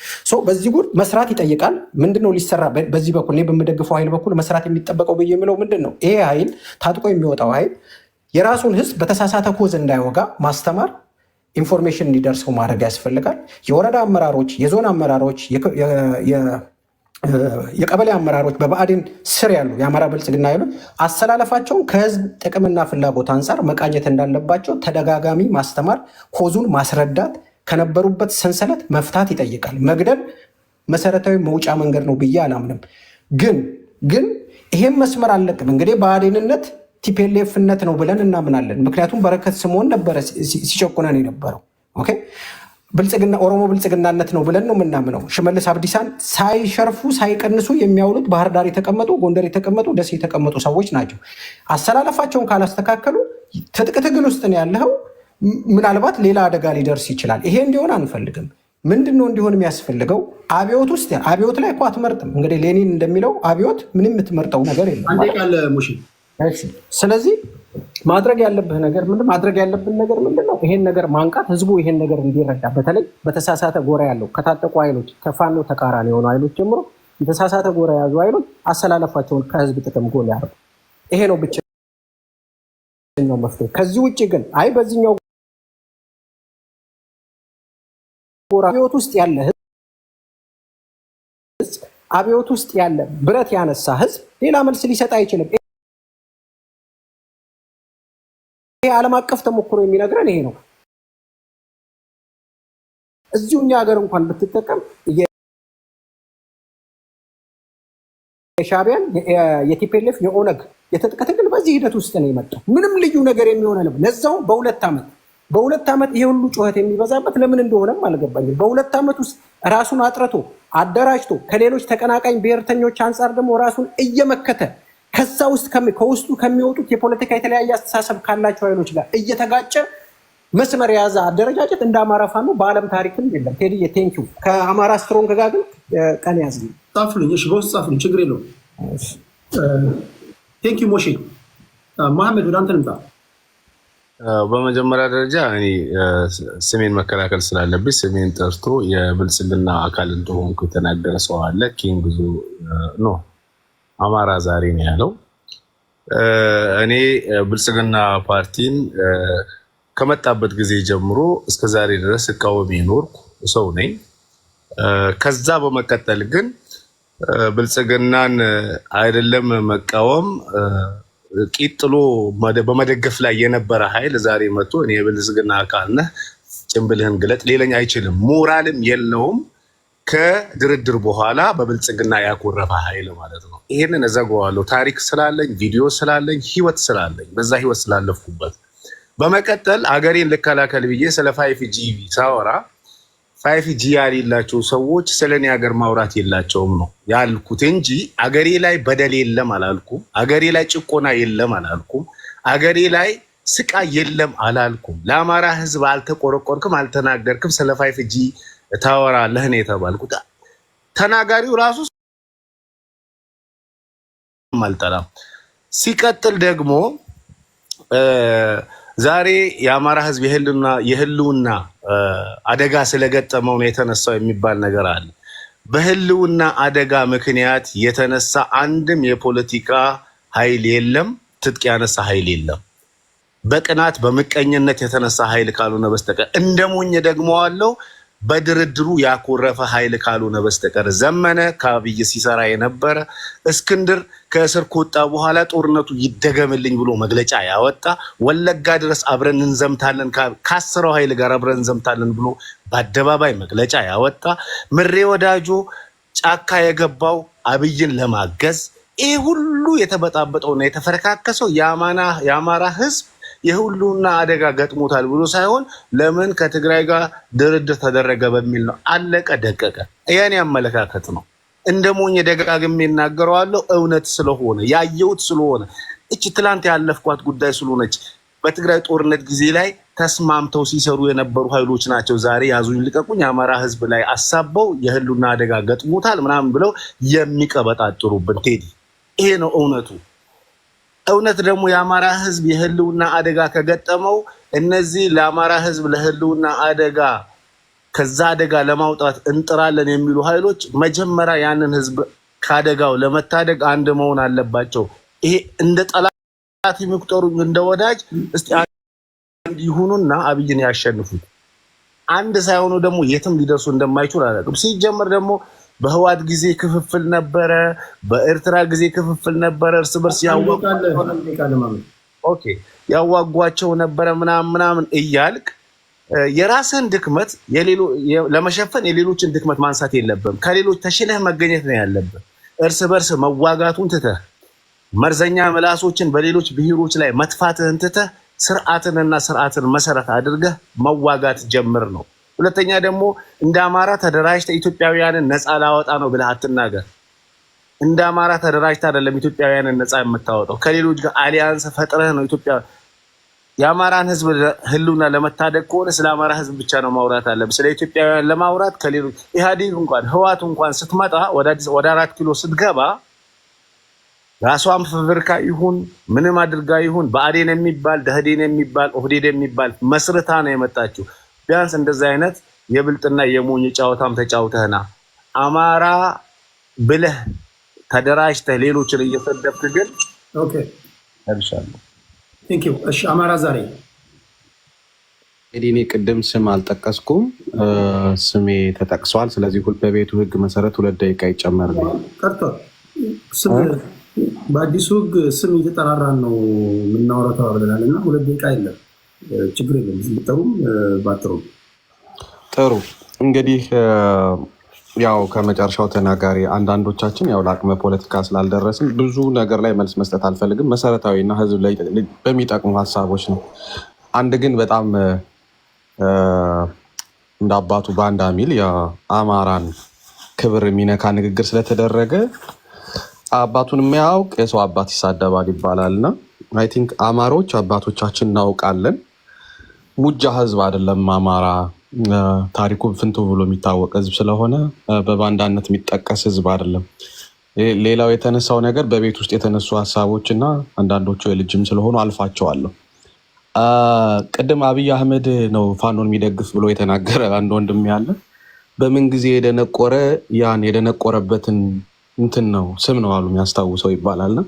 በዚህ ጉድ መስራት ይጠይቃል። ምንድነው ሊሰራ በዚህ በኩል እኔ በምደግፈው ኃይል በኩል መስራት የሚጠበቀው ብዬ የሚለው ምንድን ነው? ይሄ ኃይል ታጥቆ የሚወጣው ኃይል የራሱን ህዝብ በተሳሳተ ኮዝ እንዳይወጋ ማስተማር፣ ኢንፎርሜሽን እንዲደርሰው ማድረግ ያስፈልጋል። የወረዳ አመራሮች፣ የዞን አመራሮች፣ የቀበሌ አመራሮች በብአዴን ስር ያሉ የአማራ ብልጽግና ያሉት አሰላለፋቸውን ከህዝብ ጥቅምና ፍላጎት አንጻር መቃኘት እንዳለባቸው ተደጋጋሚ ማስተማር፣ ኮዙን ማስረዳት፣ ከነበሩበት ሰንሰለት መፍታት ይጠይቃል። መግደል መሰረታዊ መውጫ መንገድ ነው ብዬ አላምንም። ግን ይሄም መስመር አለቅም። እንግዲህ ብአዴንነት ቲፒኤልኤፍነት ነው ብለን እናምናለን። ምክንያቱም በረከት ስምኦን ነበረ ሲጨቁነን የነበረው። ኦኬ ብልጽግና ኦሮሞ ብልጽግናነት ነው ብለን ነው የምናምነው። ሽመልስ አብዲሳን ሳይሸርፉ ሳይቀንሱ የሚያውሉት ባህር ዳር የተቀመጡ፣ ጎንደር የተቀመጡ፣ ደሴ የተቀመጡ ሰዎች ናቸው። አሰላለፋቸውን ካላስተካከሉ ትጥቅ ትግል ውስጥ ነው ያለው። ምናልባት ሌላ አደጋ ሊደርስ ይችላል። ይሄ እንዲሆን አንፈልግም። ምንድን ነው እንዲሆን የሚያስፈልገው? አብዮት ውስጥ አብዮት ላይ እኮ አትመርጥም። እንግዲህ ሌኒን እንደሚለው አብዮት ምንም የምትመርጠው ነገር የለም። ስለዚህ ማድረግ ያለብን ነገር ምንድን ነው? ይሄን ነገር ማንቃት፣ ህዝቡ ይሄን ነገር እንዲረዳ፣ በተለይ በተሳሳተ ጎራ ያለው ከታጠቁ ኃይሎች ከፋኖ ተቃራኒ የሆኑ ኃይሎች ጀምሮ የተሳሳተ ጎራ የያዙ ኃይሎች አሰላለፋቸውን ከህዝብ ጥቅም ጎን ያደርጉ። ይሄ ነው ብቸኛው መፍትሄ። ከዚህ ውጭ ግን በዚህኛው ጎራ አብዮት ውስጥ ያለ ህዝብ አብዮት ውስጥ ያለ ብረት ያነሳ ህዝብ ሌላ መልስ ሊሰጥ አይችልም። ይሄ ዓለም አቀፍ ተሞክሮ የሚነግረን ይሄ ነው። እዚሁ እኛ ሀገር እንኳን ብትጠቀም የሻዕቢያን የቲፒኤልኤፍ የኦነግ የትጥቅ ትግል በዚህ ሂደት ውስጥ ነው የመጣው። ምንም ልዩ ነገር የሚሆነንም ለዛው በሁለት ዓመት ይሄ ሁሉ ጩኸት የሚበዛበት ለምን እንደሆነም አልገባኝም። በሁለት ዓመት ውስጥ ራሱን አጥርቶ አደራጅቶ ከሌሎች ተቀናቃኝ ብሔርተኞች አንጻር ደግሞ ራሱን እየመከተ ከዛ ውስጥ ከውስጡ ከሚወጡት የፖለቲካ የተለያየ አስተሳሰብ ካላቸው ኃይሎች ጋር እየተጋጨ መስመር የያዘ አደረጃጀት እንደ አማራ ፋኖ በዓለም ታሪክም የለም። ቴዲዬ ቴንኪው። ከአማራ ስትሮንግ ጋር ግን ቀን ያዝ ጻፍልኝ። እሺ በውስጥ ጻፍልኝ፣ ችግር የለውም። ቴንኪው ሞሼ። መሐመድ ወደ አንተ ልምጣ። በመጀመሪያ ደረጃ እኔ ስሜን መከላከል ስላለብኝ ስሜን ጠርቶ የብልጽግና አካል እንደሆንኩ የተናገረ ሰው አለ። ኪንግ ዙ ኖ አማራ ዛሬ ነው ያለው። እኔ ብልጽግና ፓርቲን ከመጣበት ጊዜ ጀምሮ እስከ ዛሬ ድረስ እቃወም የኖርኩ ሰው ነኝ። ከዛ በመቀጠል ግን ብልጽግናን አይደለም መቃወም ቂጥሎ በመደገፍ ላይ የነበረ ኃይል ዛሬ መጥቶ እኔ የብልጽግና አካል ነህ ጭንብልህን ግለጥ ሊለኝ አይችልም። ሞራልም የለውም። ከድርድር በኋላ በብልጽግና ያኮረፈ ኃይል ማለት ነው። ይሄንን እዘጋዋለሁ። ታሪክ ስላለኝ፣ ቪዲዮ ስላለኝ፣ ህይወት ስላለኝ፣ በዛ ህይወት ስላለፍኩበት። በመቀጠል አገሬን ልከላከል ብዬ ስለ 5G ሳወራ 5G ያሌላቸው ሰዎች ስለ እኔ ሀገር ማውራት የላቸውም ነው ያልኩት እንጂ አገሬ ላይ በደል የለም አላልኩም። አገሬ ላይ ጭቆና የለም አላልኩም። አገሬ ላይ ስቃይ የለም አላልኩም። ለአማራ ህዝብ አልተቆረቆርክም፣ አልተናገርክም፣ ስለ 5G ታወራለህ ነው የተባልኩት። ተናጋሪው ራሱ አልጠራም። ሲቀጥል ደግሞ ዛሬ የአማራ ህዝብ የህልውና አደጋ ስለገጠመው ነው የተነሳው የሚባል ነገር አለ። በህልውና አደጋ ምክንያት የተነሳ አንድም የፖለቲካ ኃይል የለም፣ ትጥቅ ያነሳ ኃይል የለም። በቅናት በምቀኝነት የተነሳ ኃይል ካልሆነ በስተቀር እንደ ሞኝ ደግሞ አለው በድርድሩ ያኮረፈ ኃይል ካልሆነ በስተቀር ዘመነ ከአብይ ሲሰራ የነበረ እስክንድር ከእስር ከወጣ በኋላ ጦርነቱ ይደገምልኝ ብሎ መግለጫ ያወጣ ወለጋ ድረስ አብረን እንዘምታለን ካሰረው ኃይል ጋር አብረን እንዘምታለን ብሎ በአደባባይ መግለጫ ያወጣ ምሬ ወዳጆ ጫካ የገባው አብይን ለማገዝ ይህ ሁሉ የተበጣበጠውና የተፈረካከሰው የአማራ ህዝብ የሁሉና አደጋ ገጥሞታል ብሎ ሳይሆን ለምን ከትግራይ ጋር ድርድር ተደረገ በሚል ነው። አለቀ ደቀቀ። ያኔ አመለካከት ነው። እንደ ሞኝ ደጋግሜ እናገረዋለሁ። እውነት ስለሆነ ያየሁት ስለሆነ እቺ ትላንት ያለፍኳት ጉዳይ ስለሆነች በትግራይ ጦርነት ጊዜ ላይ ተስማምተው ሲሰሩ የነበሩ ኃይሎች ናቸው ዛሬ ያዙኝ ልቀቁኝ አማራ ህዝብ ላይ አሳበው የህሉና አደጋ ገጥሞታል ምናምን ብለው የሚቀበጣጥሩብን። ቴዲ ይሄ ነው እውነቱ። እውነት ደግሞ የአማራ ህዝብ የህልውና አደጋ ከገጠመው እነዚህ ለአማራ ህዝብ ለህልውና አደጋ ከዛ አደጋ ለማውጣት እንጥራለን የሚሉ ኃይሎች መጀመሪያ ያንን ህዝብ ከአደጋው ለመታደግ አንድ መሆን አለባቸው። ይሄ እንደ ጠላት የሚቆጠሩኝ እንደ ወዳጅ እስቲ አንድ ይሁኑና አብይን ያሸንፉት። አንድ ሳይሆኑ ደግሞ የትም ሊደርሱ እንደማይችሉ አላውቅም። ሲጀመር ደግሞ በህዋት ጊዜ ክፍፍል ነበረ፣ በኤርትራ ጊዜ ክፍፍል ነበረ። እርስ በርስ ያዋጓቸው ነበረ ምናምን እያልክ የራስን ድክመት ለመሸፈን የሌሎችን ድክመት ማንሳት የለብም። ከሌሎች ተሽለህ መገኘት ነው ያለብን። እርስ በርስ መዋጋቱን ትተህ መርዘኛ ምላሶችን በሌሎች ብሔሮች ላይ መጥፋትህን ትተህ ስርዓትን መሰረት አድርገህ መዋጋት ጀምር ነው። ሁለተኛ ደግሞ እንደ አማራ ተደራጅተህ ኢትዮጵያውያንን ነፃ ላወጣ ነው ብለህ አትናገር። እንደ አማራ ተደራጅተህ አይደለም ኢትዮጵያውያንን ነፃ የምታወጣው። ከሌሎች ጋር አሊያንስ ፈጥረህ ነው ኢትዮጵያ የአማራን ህዝብ ህልውና ለመታደግ ከሆነ ስለ አማራ ህዝብ ብቻ ነው ማውራት አለብህ። ስለ ኢትዮጵያውያን ለማውራት ከሌሎች ኢህአዴግ እንኳን ህዋት እንኳን ስትመጣ ወደ 4 ኪሎ ስትገባ ራሷን ፍብርካ ይሁን ምንም አድርጋ ይሁን ብአዴን የሚባል ደህዴን የሚባል ኦህዴድ የሚባል መስርታ ነው የመጣችው። ቢያንስ እንደዚህ አይነት የብልጥና የሞኝ ጫወታም ተጫውተህና አማራ ብለህ ተደራጅተህ ሌሎችን እየሰደብክ ግን ኦኬ ቴንክ ዩ። እሺ አማራ ዛሬ እኔ ቅድም ስም አልጠቀስኩም፣ ስሜ ተጠቅሷል። ስለዚህ በቤቱ ህግ መሰረት 2 ደቂቃ ይጨመርልኝ። ቀርቷል። ስም በአዲሱ ህግ ስም እየተጠራራን ነው የምናወራው ተባብለናል እና 2 ደቂቃ የለም። ችግር የለም። ብትጠሩም ባትሩም ጥሩ። እንግዲህ ያው ከመጨረሻው ተናጋሪ አንዳንዶቻችን ያው ለአቅመ ፖለቲካ ስላልደረስን ብዙ ነገር ላይ መልስ መስጠት አልፈልግም። መሰረታዊና ህዝብ ላይ በሚጠቅሙ ሀሳቦች ነው። አንድ ግን በጣም እንደ አባቱ ባንዳ ሚል የአማራን ክብር የሚነካ ንግግር ስለተደረገ አባቱን የሚያውቅ የሰው አባት ይሳደባል ይባላልና አይ ቲንክ አማሮች አባቶቻችን እናውቃለን። ሙጃ ህዝብ አይደለም አማራ። ታሪኩ ፍንቱ ብሎ የሚታወቅ ህዝብ ስለሆነ በባንዳነት የሚጠቀስ ህዝብ አይደለም። ሌላው የተነሳው ነገር በቤት ውስጥ የተነሱ ሀሳቦች እና አንዳንዶቹ የልጅም ስለሆኑ አልፋቸዋለሁ። ቅድም አብይ አህመድ ነው ፋኖን የሚደግፍ ብሎ የተናገረ አንድ ወንድም ያለ በምን ጊዜ የደነቆረ ያን የደነቆረበትን እንትን ነው ስም ነው አሉ የሚያስታውሰው ይባላልና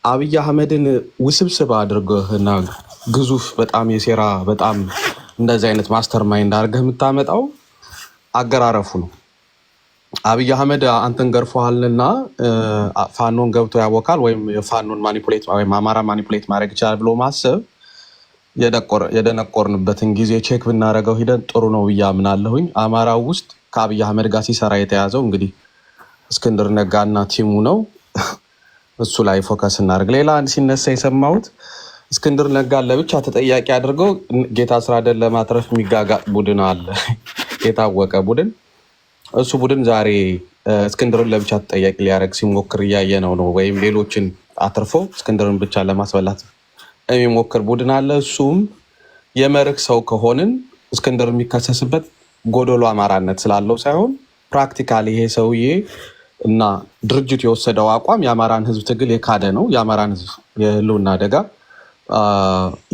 አብይ አህመድን ውስብስብ አድርገህና ግዙፍ በጣም የሴራ በጣም እንደዚህ አይነት ማስተር ማይንድ አድርገህ የምታመጣው አገራረፉ ነው። አብይ አህመድ አንተን ገርፎሃልና ፋኖን ገብቶ ያወካል ወይም የፋኖን ማኒፑሌት ወይም አማራ ማኒፑሌት ማድረግ ይችላል ብሎ ማሰብ የደነቆርንበትን ጊዜ ቼክ ብናደርገው ሂደን ጥሩ ነው ብዬ አምናለሁኝ። አማራው ውስጥ ከአብይ አህመድ ጋር ሲሰራ የተያዘው እንግዲህ እስክንድር ነጋና ቲሙ ነው። እሱ ላይ ፎከስ እናደርግ። ሌላ አንድ ሲነሳ የሰማሁት እስክንድር ነጋን ለብቻ ተጠያቂ አድርገው ጌታ አስራደን ለማትረፍ የሚጋጋጥ ቡድን አለ፣ የታወቀ ቡድን። እሱ ቡድን ዛሬ እስክንድርን ለብቻ ተጠያቂ ሊያደርግ ሲሞክር እያየ ነው። ወይም ሌሎችን አትርፎ እስክንድርን ብቻ ለማስበላት የሚሞክር ቡድን አለ። እሱም የመርህ ሰው ከሆንን እስክንድር የሚከሰስበት ጎዶሎ አማራነት ስላለው ሳይሆን ፕራክቲካሊ ይሄ ሰውዬ እና ድርጅቱ የወሰደው አቋም የአማራን ህዝብ ትግል የካደ ነው። የአማራን ህዝብ የህልውና አደጋ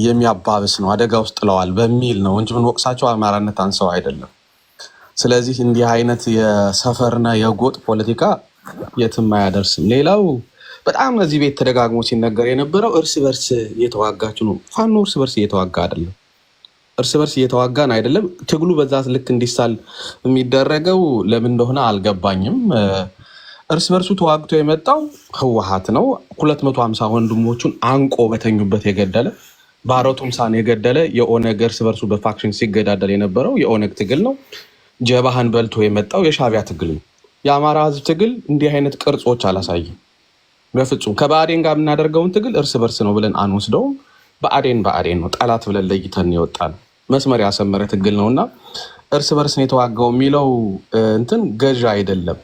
የሚያባብስ ነው፣ አደጋ ውስጥ ጥለዋል በሚል ነው እንጂ ምን ወቅሳቸው አማራነት አንሰው አይደለም። ስለዚህ እንዲህ አይነት የሰፈርና የጎጥ ፖለቲካ የትም አያደርስም። ሌላው በጣም እዚህ ቤት ተደጋግሞ ሲነገር የነበረው እርስ በርስ እየተዋጋችሁ ነው። ፋኖ እርስ በርስ እየተዋጋ አይደለም። እርስ በርስ እየተዋጋን አይደለም። ትግሉ በዛ ልክ እንዲሳል የሚደረገው ለምን እንደሆነ አልገባኝም። እርስ በርሱ ተዋግቶ የመጣው ህወሓት ነው። 250 ወንድሞቹን አንቆ በተኙበት የገደለ ባህረ ቱምሳን የገደለ የኦነግ እርስ በርሱ በፋክሽን ሲገዳደል የነበረው የኦነግ ትግል ነው። ጀባሃን በልቶ የመጣው የሻዕቢያ ትግል ነው። የአማራ ህዝብ ትግል እንዲህ አይነት ቅርጾች አላሳይም በፍጹም። ከብአዴን ጋር የምናደርገውን ትግል እርስ በርስ ነው ብለን አንወስደውም። ብአዴን ነው፣ ጠላት ብለን ለይተን ይወጣል። መስመር ያሰመረ ትግል ነውና እርስ በርስ ነው የተዋጋው የሚለው እንትን ገዥ አይደለም።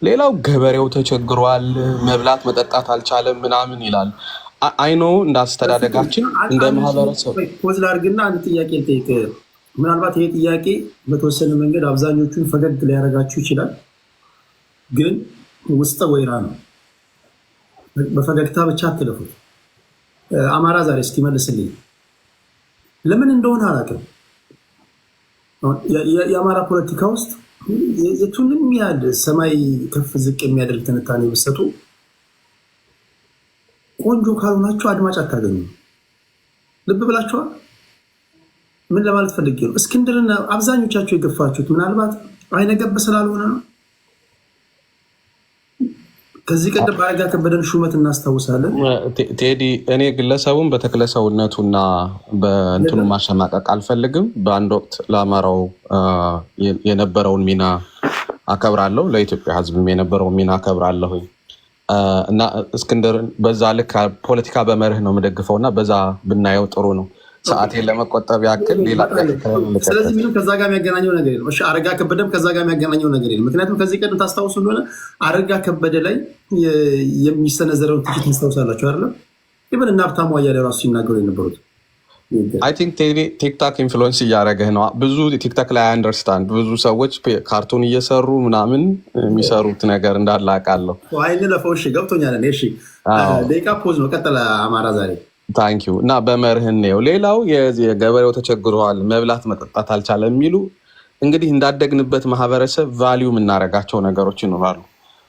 ሌላው ገበሬው ተቸግሯል፣ መብላት መጠጣት አልቻለም ምናምን ይላል። አይኖ እንዳስተዳደጋችን እንደ ማህበረሰብ ፖዝ ላድርግና አንድ ጥያቄ ልጠይቅ። ምናልባት ይሄ ጥያቄ በተወሰነ መንገድ አብዛኞቹን ፈገግ ሊያደርጋችሁ ይችላል፣ ግን ውስጠ ወይራ ነው። በፈገግታ ብቻ አትለፉት። አማራ ዛሬ እስኪመልስልኝ ለምን እንደሆነ አላውቅም። የአማራ ፖለቲካ ውስጥ የቱንም ያህል ሰማይ ከፍ ዝቅ የሚያደርግ ትንታኔ ብትሰጡ ቆንጆ ካልሆናችሁ አድማጭ አታገኙ። ልብ ብላችኋል። ምን ለማለት ፈልጌ ነው? እስክንድርና አብዛኞቻችሁ የገፋችሁት ምናልባት አይነገብ ስላልሆነ ነው። ከዚህ ቀደም በአረጋ ከበደን ሹመት እናስታውሳለን። ቴዲ፣ እኔ ግለሰቡን በተክለሰውነቱና በእንትኑ ማሸማቀቅ አልፈልግም። በአንድ ወቅት ለአማራው የነበረውን ሚና አከብራለሁ፣ ለኢትዮጵያ ሕዝብም የነበረውን ሚና አከብራለሁ እና እስክንድርን በዛ ልክ ፖለቲካ በመርህ ነው የምደግፈው እና በዛ ብናየው ጥሩ ነው። ሰዓቴን ለመቆጠብ ያክል ሌላ ስለዚህ ምንም ከዛ ጋር የሚያገናኘው ነገር የለም። እሺ አረጋ ከበደም ከዛ ጋር የሚያገናኘው ነገር የለም። ምክንያቱም ከዚህ ቀደም ታስታውሱ እንደሆነ አረጋ ከበደ ላይ የሚሰነዘረውን ትችት ታስታውሳላችሁ አይደለም? ይበል እና ሀብታሙ አያሌው ራሱ ሲናገሩ የነበሩት አይ ቲንክ ቲክታክ ኢንፍሉዌንስ እያደረገህ ነው። ብዙ ቲክታክ ላይ አንደርስታንድ ብዙ ሰዎች ካርቱን እየሰሩ ምናምን የሚሰሩት ነገር እንዳለ አውቃለሁ። አይን ለፈው እሺ ገብቶኛል። እሺ ደቂቃ ፖዝ ነው። ቀጠለ አማራ ዛሬ ታንኪዩ እና በመርህን ነው። ሌላው የገበሬው ተቸግሯል፣ መብላት መጠጣት አልቻለም የሚሉ እንግዲህ እንዳደግንበት ማህበረሰብ ቫሊዩ የምናደርጋቸው ነገሮች ይኖራሉ።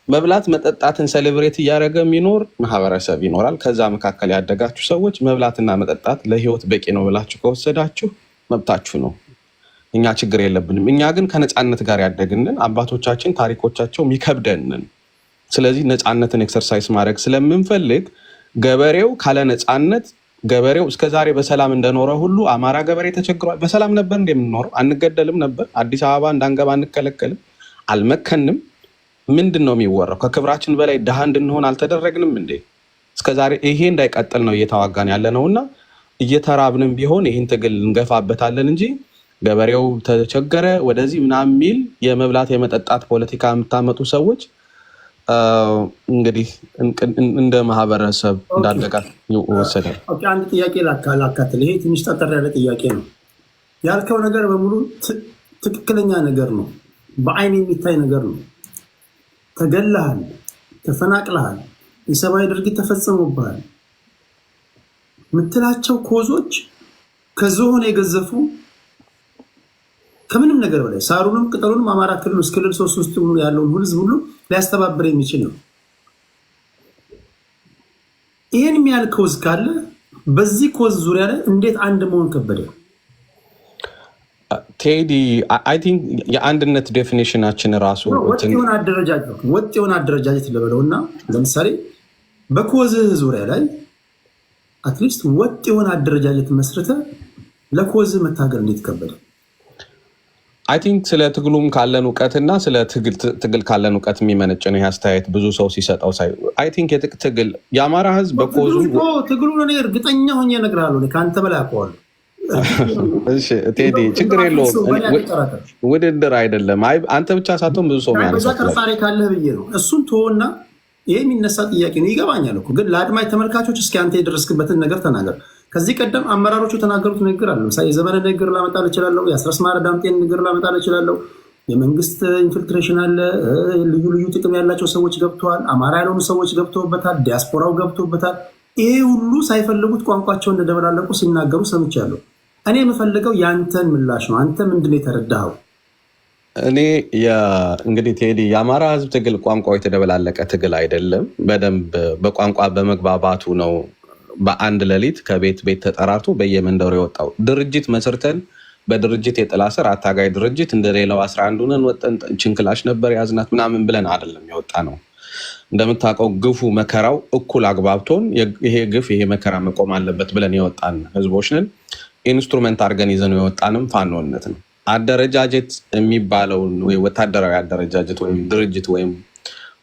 መብላት መጠጣትን ሴሌብሬት እያደረገ የሚኖር ማህበረሰብ ይኖራል። ከዛ መካከል ያደጋችሁ ሰዎች መብላትና መጠጣት ለህይወት በቂ ነው ብላችሁ ከወሰዳችሁ መብታችሁ ነው። እኛ ችግር የለብንም። እኛ ግን ከነፃነት ጋር ያደግንን አባቶቻችን ታሪኮቻቸው የሚከብደንን፣ ስለዚህ ነፃነትን ኤክሰርሳይዝ ማድረግ ስለምንፈልግ ገበሬው ካለ ነፃነት ገበሬው እስከዛሬ በሰላም እንደኖረ ሁሉ አማራ ገበሬ ተቸግሯል። በሰላም ነበር እንደምንኖረው፣ አንገደልም ነበር፣ አዲስ አበባ እንዳንገባ አንከለከልም፣ አልመከንም። ምንድን ነው የሚወራው? ከክብራችን በላይ ድሃ እንድንሆን አልተደረግንም እንዴ? እስከዛሬ ይሄ እንዳይቀጥል ነው እየተዋጋን ያለ ነው እና እየተራብንም ቢሆን ይህን ትግል እንገፋበታለን እንጂ ገበሬው ተቸገረ ወደዚህ ምናምን የሚል የመብላት የመጠጣት ፖለቲካ የምታመጡ ሰዎች እንግዲህ እንደ ማህበረሰብ እንዳደጋት ይወሰዳል። አንድ ጥያቄ ላካትል። ይሄ ትንሽ ጠጠር ያለ ጥያቄ ነው። ያልከው ነገር በሙሉ ትክክለኛ ነገር ነው፣ በአይን የሚታይ ነገር ነው። ተገለሃል፣ ተፈናቅለሃል፣ የሰብአዊ ድርጊት ተፈጽሞብሃል የምትላቸው ኮዞች ከዝሆን የገዘፉ ከምንም ነገር በላይ ሳሩንም ቅጠሉንም አማራ ክልል ውስጥ ክልል 3 ውስጥ ያለውን ህዝብ ሁሉ ሊያስተባብር የሚችል ነው። ይህን የሚያህል ኮዝ ካለ በዚህ ኮዝ ዙሪያ ላይ እንዴት አንድ መሆን ከበደ? ቴዲ አይ ቲንክ የአንድነት ዴፊኒሽናችን ራሱ ወጥ የሆነ አደረጃጀት ልበለው እና ለምሳሌ በኮዝህ ዙሪያ ላይ አትሊስት ወጥ የሆነ አደረጃጀት መስርተ ለኮዝህ መታገል እንዴት ከበደ? አይ ቲንክ ስለ ትግሉም ካለን እውቀትና ስለ ትግል ካለን እውቀት የሚመነጭ ነው አስተያየት ብዙ ሰው ሲሰጠው ሳይ አይ ቲንክ ትግል የአማራ ህዝብ በኮዙ ትግሉን እኔ እርግጠኛ ሆኜ እነግርሃለሁ፣ ከአንተ በላይ አውቀዋለሁ። እሺ ቴዲ ችግር የለውም፣ ውድድር አይደለም። አንተ ብቻ ሳትሆን ብዙ ሰው የሚያነሳ ጥርጣሬ ካለህ ብዬ ነው። እሱን ተወውና ይሄ የሚነሳ ጥያቄ ነው፣ ይገባኛል እኮ ግን ለአድማጭ ተመልካቾች እስኪ አንተ የደረስክበትን ነገር ተናገር። ከዚህ ቀደም አመራሮቹ የተናገሩት ንግግር አለ። ለምሳሌ የዘመነ ንግግር ላመጣል እችላለሁ፣ የአስረስ ማረ ዳምጤን ንግግር ላመጣል እችላለሁ። የመንግስት ኢንፊልትሬሽን አለ፣ ልዩ ልዩ ጥቅም ያላቸው ሰዎች ገብተዋል፣ አማራ ያልሆኑ ሰዎች ገብተውበታል፣ ዲያስፖራው ገብተውበታል። ይሄ ሁሉ ሳይፈልጉት ቋንቋቸው እንደደበላለቁ ሲናገሩ ሰምቻለሁ። እኔ የምፈልገው የአንተን ምላሽ ነው። አንተ ምንድን ነው የተረዳኸው? እኔ እንግዲህ ቴዲ የአማራ ህዝብ ትግል ቋንቋው የተደበላለቀ ትግል አይደለም። በደንብ በቋንቋ በመግባባቱ ነው በአንድ ሌሊት ከቤት ቤት ተጠራርቶ በየመንደሩ የወጣው። ድርጅት መስርተን በድርጅት የጥላ ስር አታጋይ ድርጅት እንደሌላው 11 ሆነን ወጠን ችንክላሽ ነበር ያዝናት ምናምን ብለን አይደለም የወጣ ነው። እንደምታውቀው ግፉ መከራው እኩል አግባብቶን ይሄ ግፍ ይሄ መከራ መቆም አለበት ብለን የወጣን ህዝቦች ነን። ኢንስትሩመንት አድርገን ይዘን የወጣንም ፋኖነት ነው። አደረጃጀት የሚባለውን ወይ ወታደራዊ አደረጃጀት ወይም ድርጅት ወይም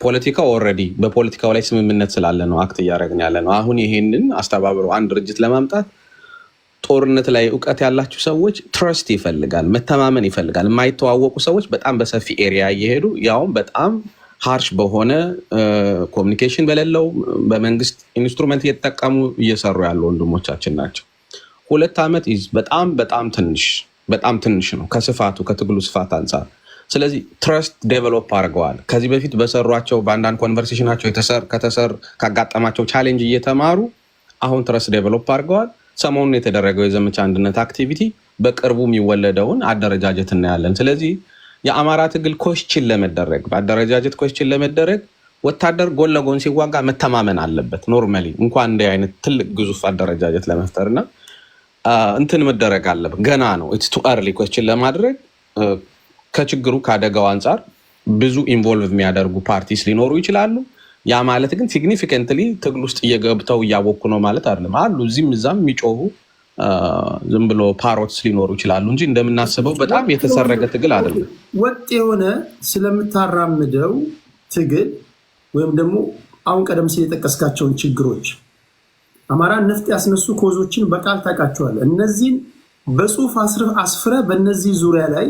ፖለቲካ ኦልሬዲ በፖለቲካው ላይ ስምምነት ስላለ ነው አክት እያደረግን ያለ ነው። አሁን ይሄንን አስተባብሮ አንድ ድርጅት ለማምጣት ጦርነት ላይ እውቀት ያላችሁ ሰዎች ትረስት ይፈልጋል፣ መተማመን ይፈልጋል። የማይተዋወቁ ሰዎች በጣም በሰፊ ኤሪያ እየሄዱ ያውም በጣም ሃርሽ በሆነ ኮሚኒኬሽን በሌለው በመንግስት ኢንስትሩመንት እየተጠቀሙ እየሰሩ ያሉ ወንድሞቻችን ናቸው። 2 ዓመት በጣም ትንሽ ነው ከስፋቱ ከትግሉ ስፋት አንጻር። ስለዚህ ትረስት ዴቨሎፕ አድርገዋል። ከዚህ በፊት በሰሯቸው በአንዳንድ ኮንቨርሴሽናቸው ካጋጠማቸው ቻሌንጅ እየተማሩ አሁን ትረስት ዴቨሎፕ አድርገዋል። ሰሞኑን የተደረገው የዘመቻ አንድነት አክቲቪቲ በቅርቡ የሚወለደውን አደረጃጀት እናያለን። ስለዚህ የአማራ ትግል ኮስችን ለመደረግ በአደረጃጀት ኮስችን ለመደረግ ወታደር ጎን ለጎን ሲዋጋ መተማመን አለበት። ኖርማሊ እንኳን እንዲህ አይነት ትልቅ ግዙፍ አደረጃጀት ለመፍጠርና እንትን መደረግ አለበት። ገና ነው። ኢትስ ቱ አርሊ ኮስችን ለማድረግ ከችግሩ ከአደጋው አንጻር ብዙ ኢንቮልቭ የሚያደርጉ ፓርቲስ ሊኖሩ ይችላሉ። ያ ማለት ግን ሲግኒፊካንትሊ ትግል ውስጥ እየገብተው እያወኩ ነው ማለት አይደለም። አሉ እዚህም እዛም የሚጮሁ ዝም ብሎ ፓሮትስ ሊኖሩ ይችላሉ እንጂ እንደምናስበው በጣም የተሰረገ ትግል አይደለም። ወጥ የሆነ ስለምታራምደው ትግል ወይም ደግሞ አሁን ቀደም ሲል የጠቀስካቸውን ችግሮች አማራ ነፍጥ ያስነሱ ኮዞችን በቃል ታውቃቸዋለህ። እነዚህን በጽሁፍ አስፍረ በእነዚህ ዙሪያ ላይ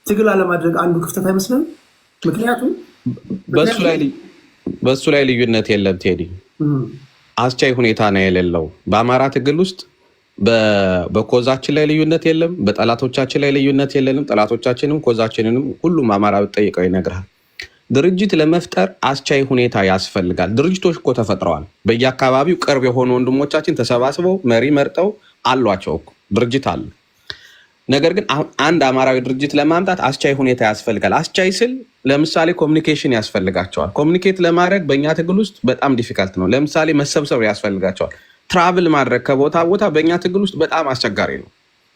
ትግል አለማድረግ አንዱ ክፍተት አይመስልም? ምክንያቱም በሱ ላይ ልዩነት የለም ቴዲ። አስቻይ ሁኔታ ነው የሌለው። በአማራ ትግል ውስጥ በኮዛችን ላይ ልዩነት የለም፣ በጠላቶቻችን ላይ ልዩነት የለንም። ጠላቶቻችንም ኮዛችንንም ሁሉም አማራ ብትጠይቀው ይነግራል። ድርጅት ለመፍጠር አስቻይ ሁኔታ ያስፈልጋል። ድርጅቶች እኮ ተፈጥረዋል። በየአካባቢው ቅርብ የሆኑ ወንድሞቻችን ተሰባስበው መሪ መርጠው አሏቸው እኮ ድርጅት አለ። ነገር ግን አንድ አማራዊ ድርጅት ለማምጣት አስቻይ ሁኔታ ያስፈልጋል። አስቻይ ስል ለምሳሌ ኮሚኒኬሽን ያስፈልጋቸዋል። ኮሚኒኬት ለማድረግ በእኛ ትግል ውስጥ በጣም ዲፊካልት ነው። ለምሳሌ መሰብሰብ ያስፈልጋቸዋል። ትራቭል ማድረግ ከቦታ ቦታ በእኛ ትግል ውስጥ በጣም አስቸጋሪ ነው።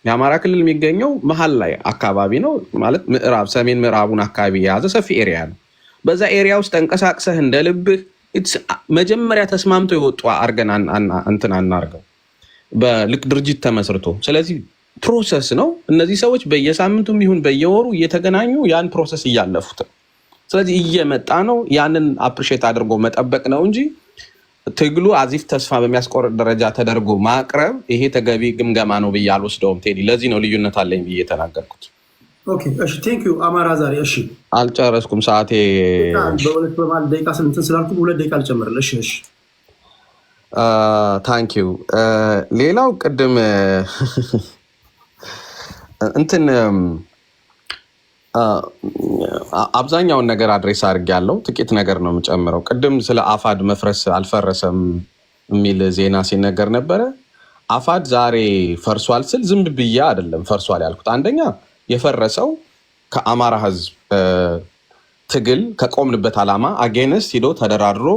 የአማራ ክልል የሚገኘው መሀል ላይ አካባቢ ነው ማለት ምዕራብ ሰሜን ምዕራቡን አካባቢ የያዘ ሰፊ ኤሪያ ነው። በዛ ኤሪያ ውስጥ ተንቀሳቅሰህ እንደ ልብህ መጀመሪያ ተስማምቶ የወጡ አርገን እንትን አናርገው በልክ ድርጅት ተመስርቶ። ስለዚህ ፕሮሰስ ነው። እነዚህ ሰዎች በየሳምንቱም ይሁን በየወሩ እየተገናኙ ያን ፕሮሰስ እያለፉት፣ ስለዚህ እየመጣ ነው። ያንን አፕሪሼት አድርጎ መጠበቅ ነው እንጂ ትግሉ አዚፍ ተስፋ በሚያስቆርጥ ደረጃ ተደርጎ ማቅረብ ይሄ ተገቢ ግምገማ ነው ብዬ አልወስደውም ቴዲ። ለዚህ ነው ልዩነት አለኝ ብዬ የተናገርኩት። አማራ ዛሬ አልጨረስኩም፣ ሰዓቴ በሁለት በማለት ደቂቃ ስንትን ስላልኩ 2 ደቂቃ አልጨምርልሽ። ታንኪዩ። ሌላው ቅድም እንትን አብዛኛውን ነገር አድሬስ አድርጌያለሁ። ጥቂት ነገር ነው የምጨምረው። ቅድም ስለ አፋድ መፍረስ አልፈረሰም የሚል ዜና ሲነገር ነበረ። አፋድ ዛሬ ፈርሷል ስል ዝም ብዬ አይደለም ፈርሷል ያልኩት። አንደኛ የፈረሰው ከአማራ ሕዝብ ትግል ከቆምንበት ዓላማ አጌንስት ሂዶ ተደራድሮ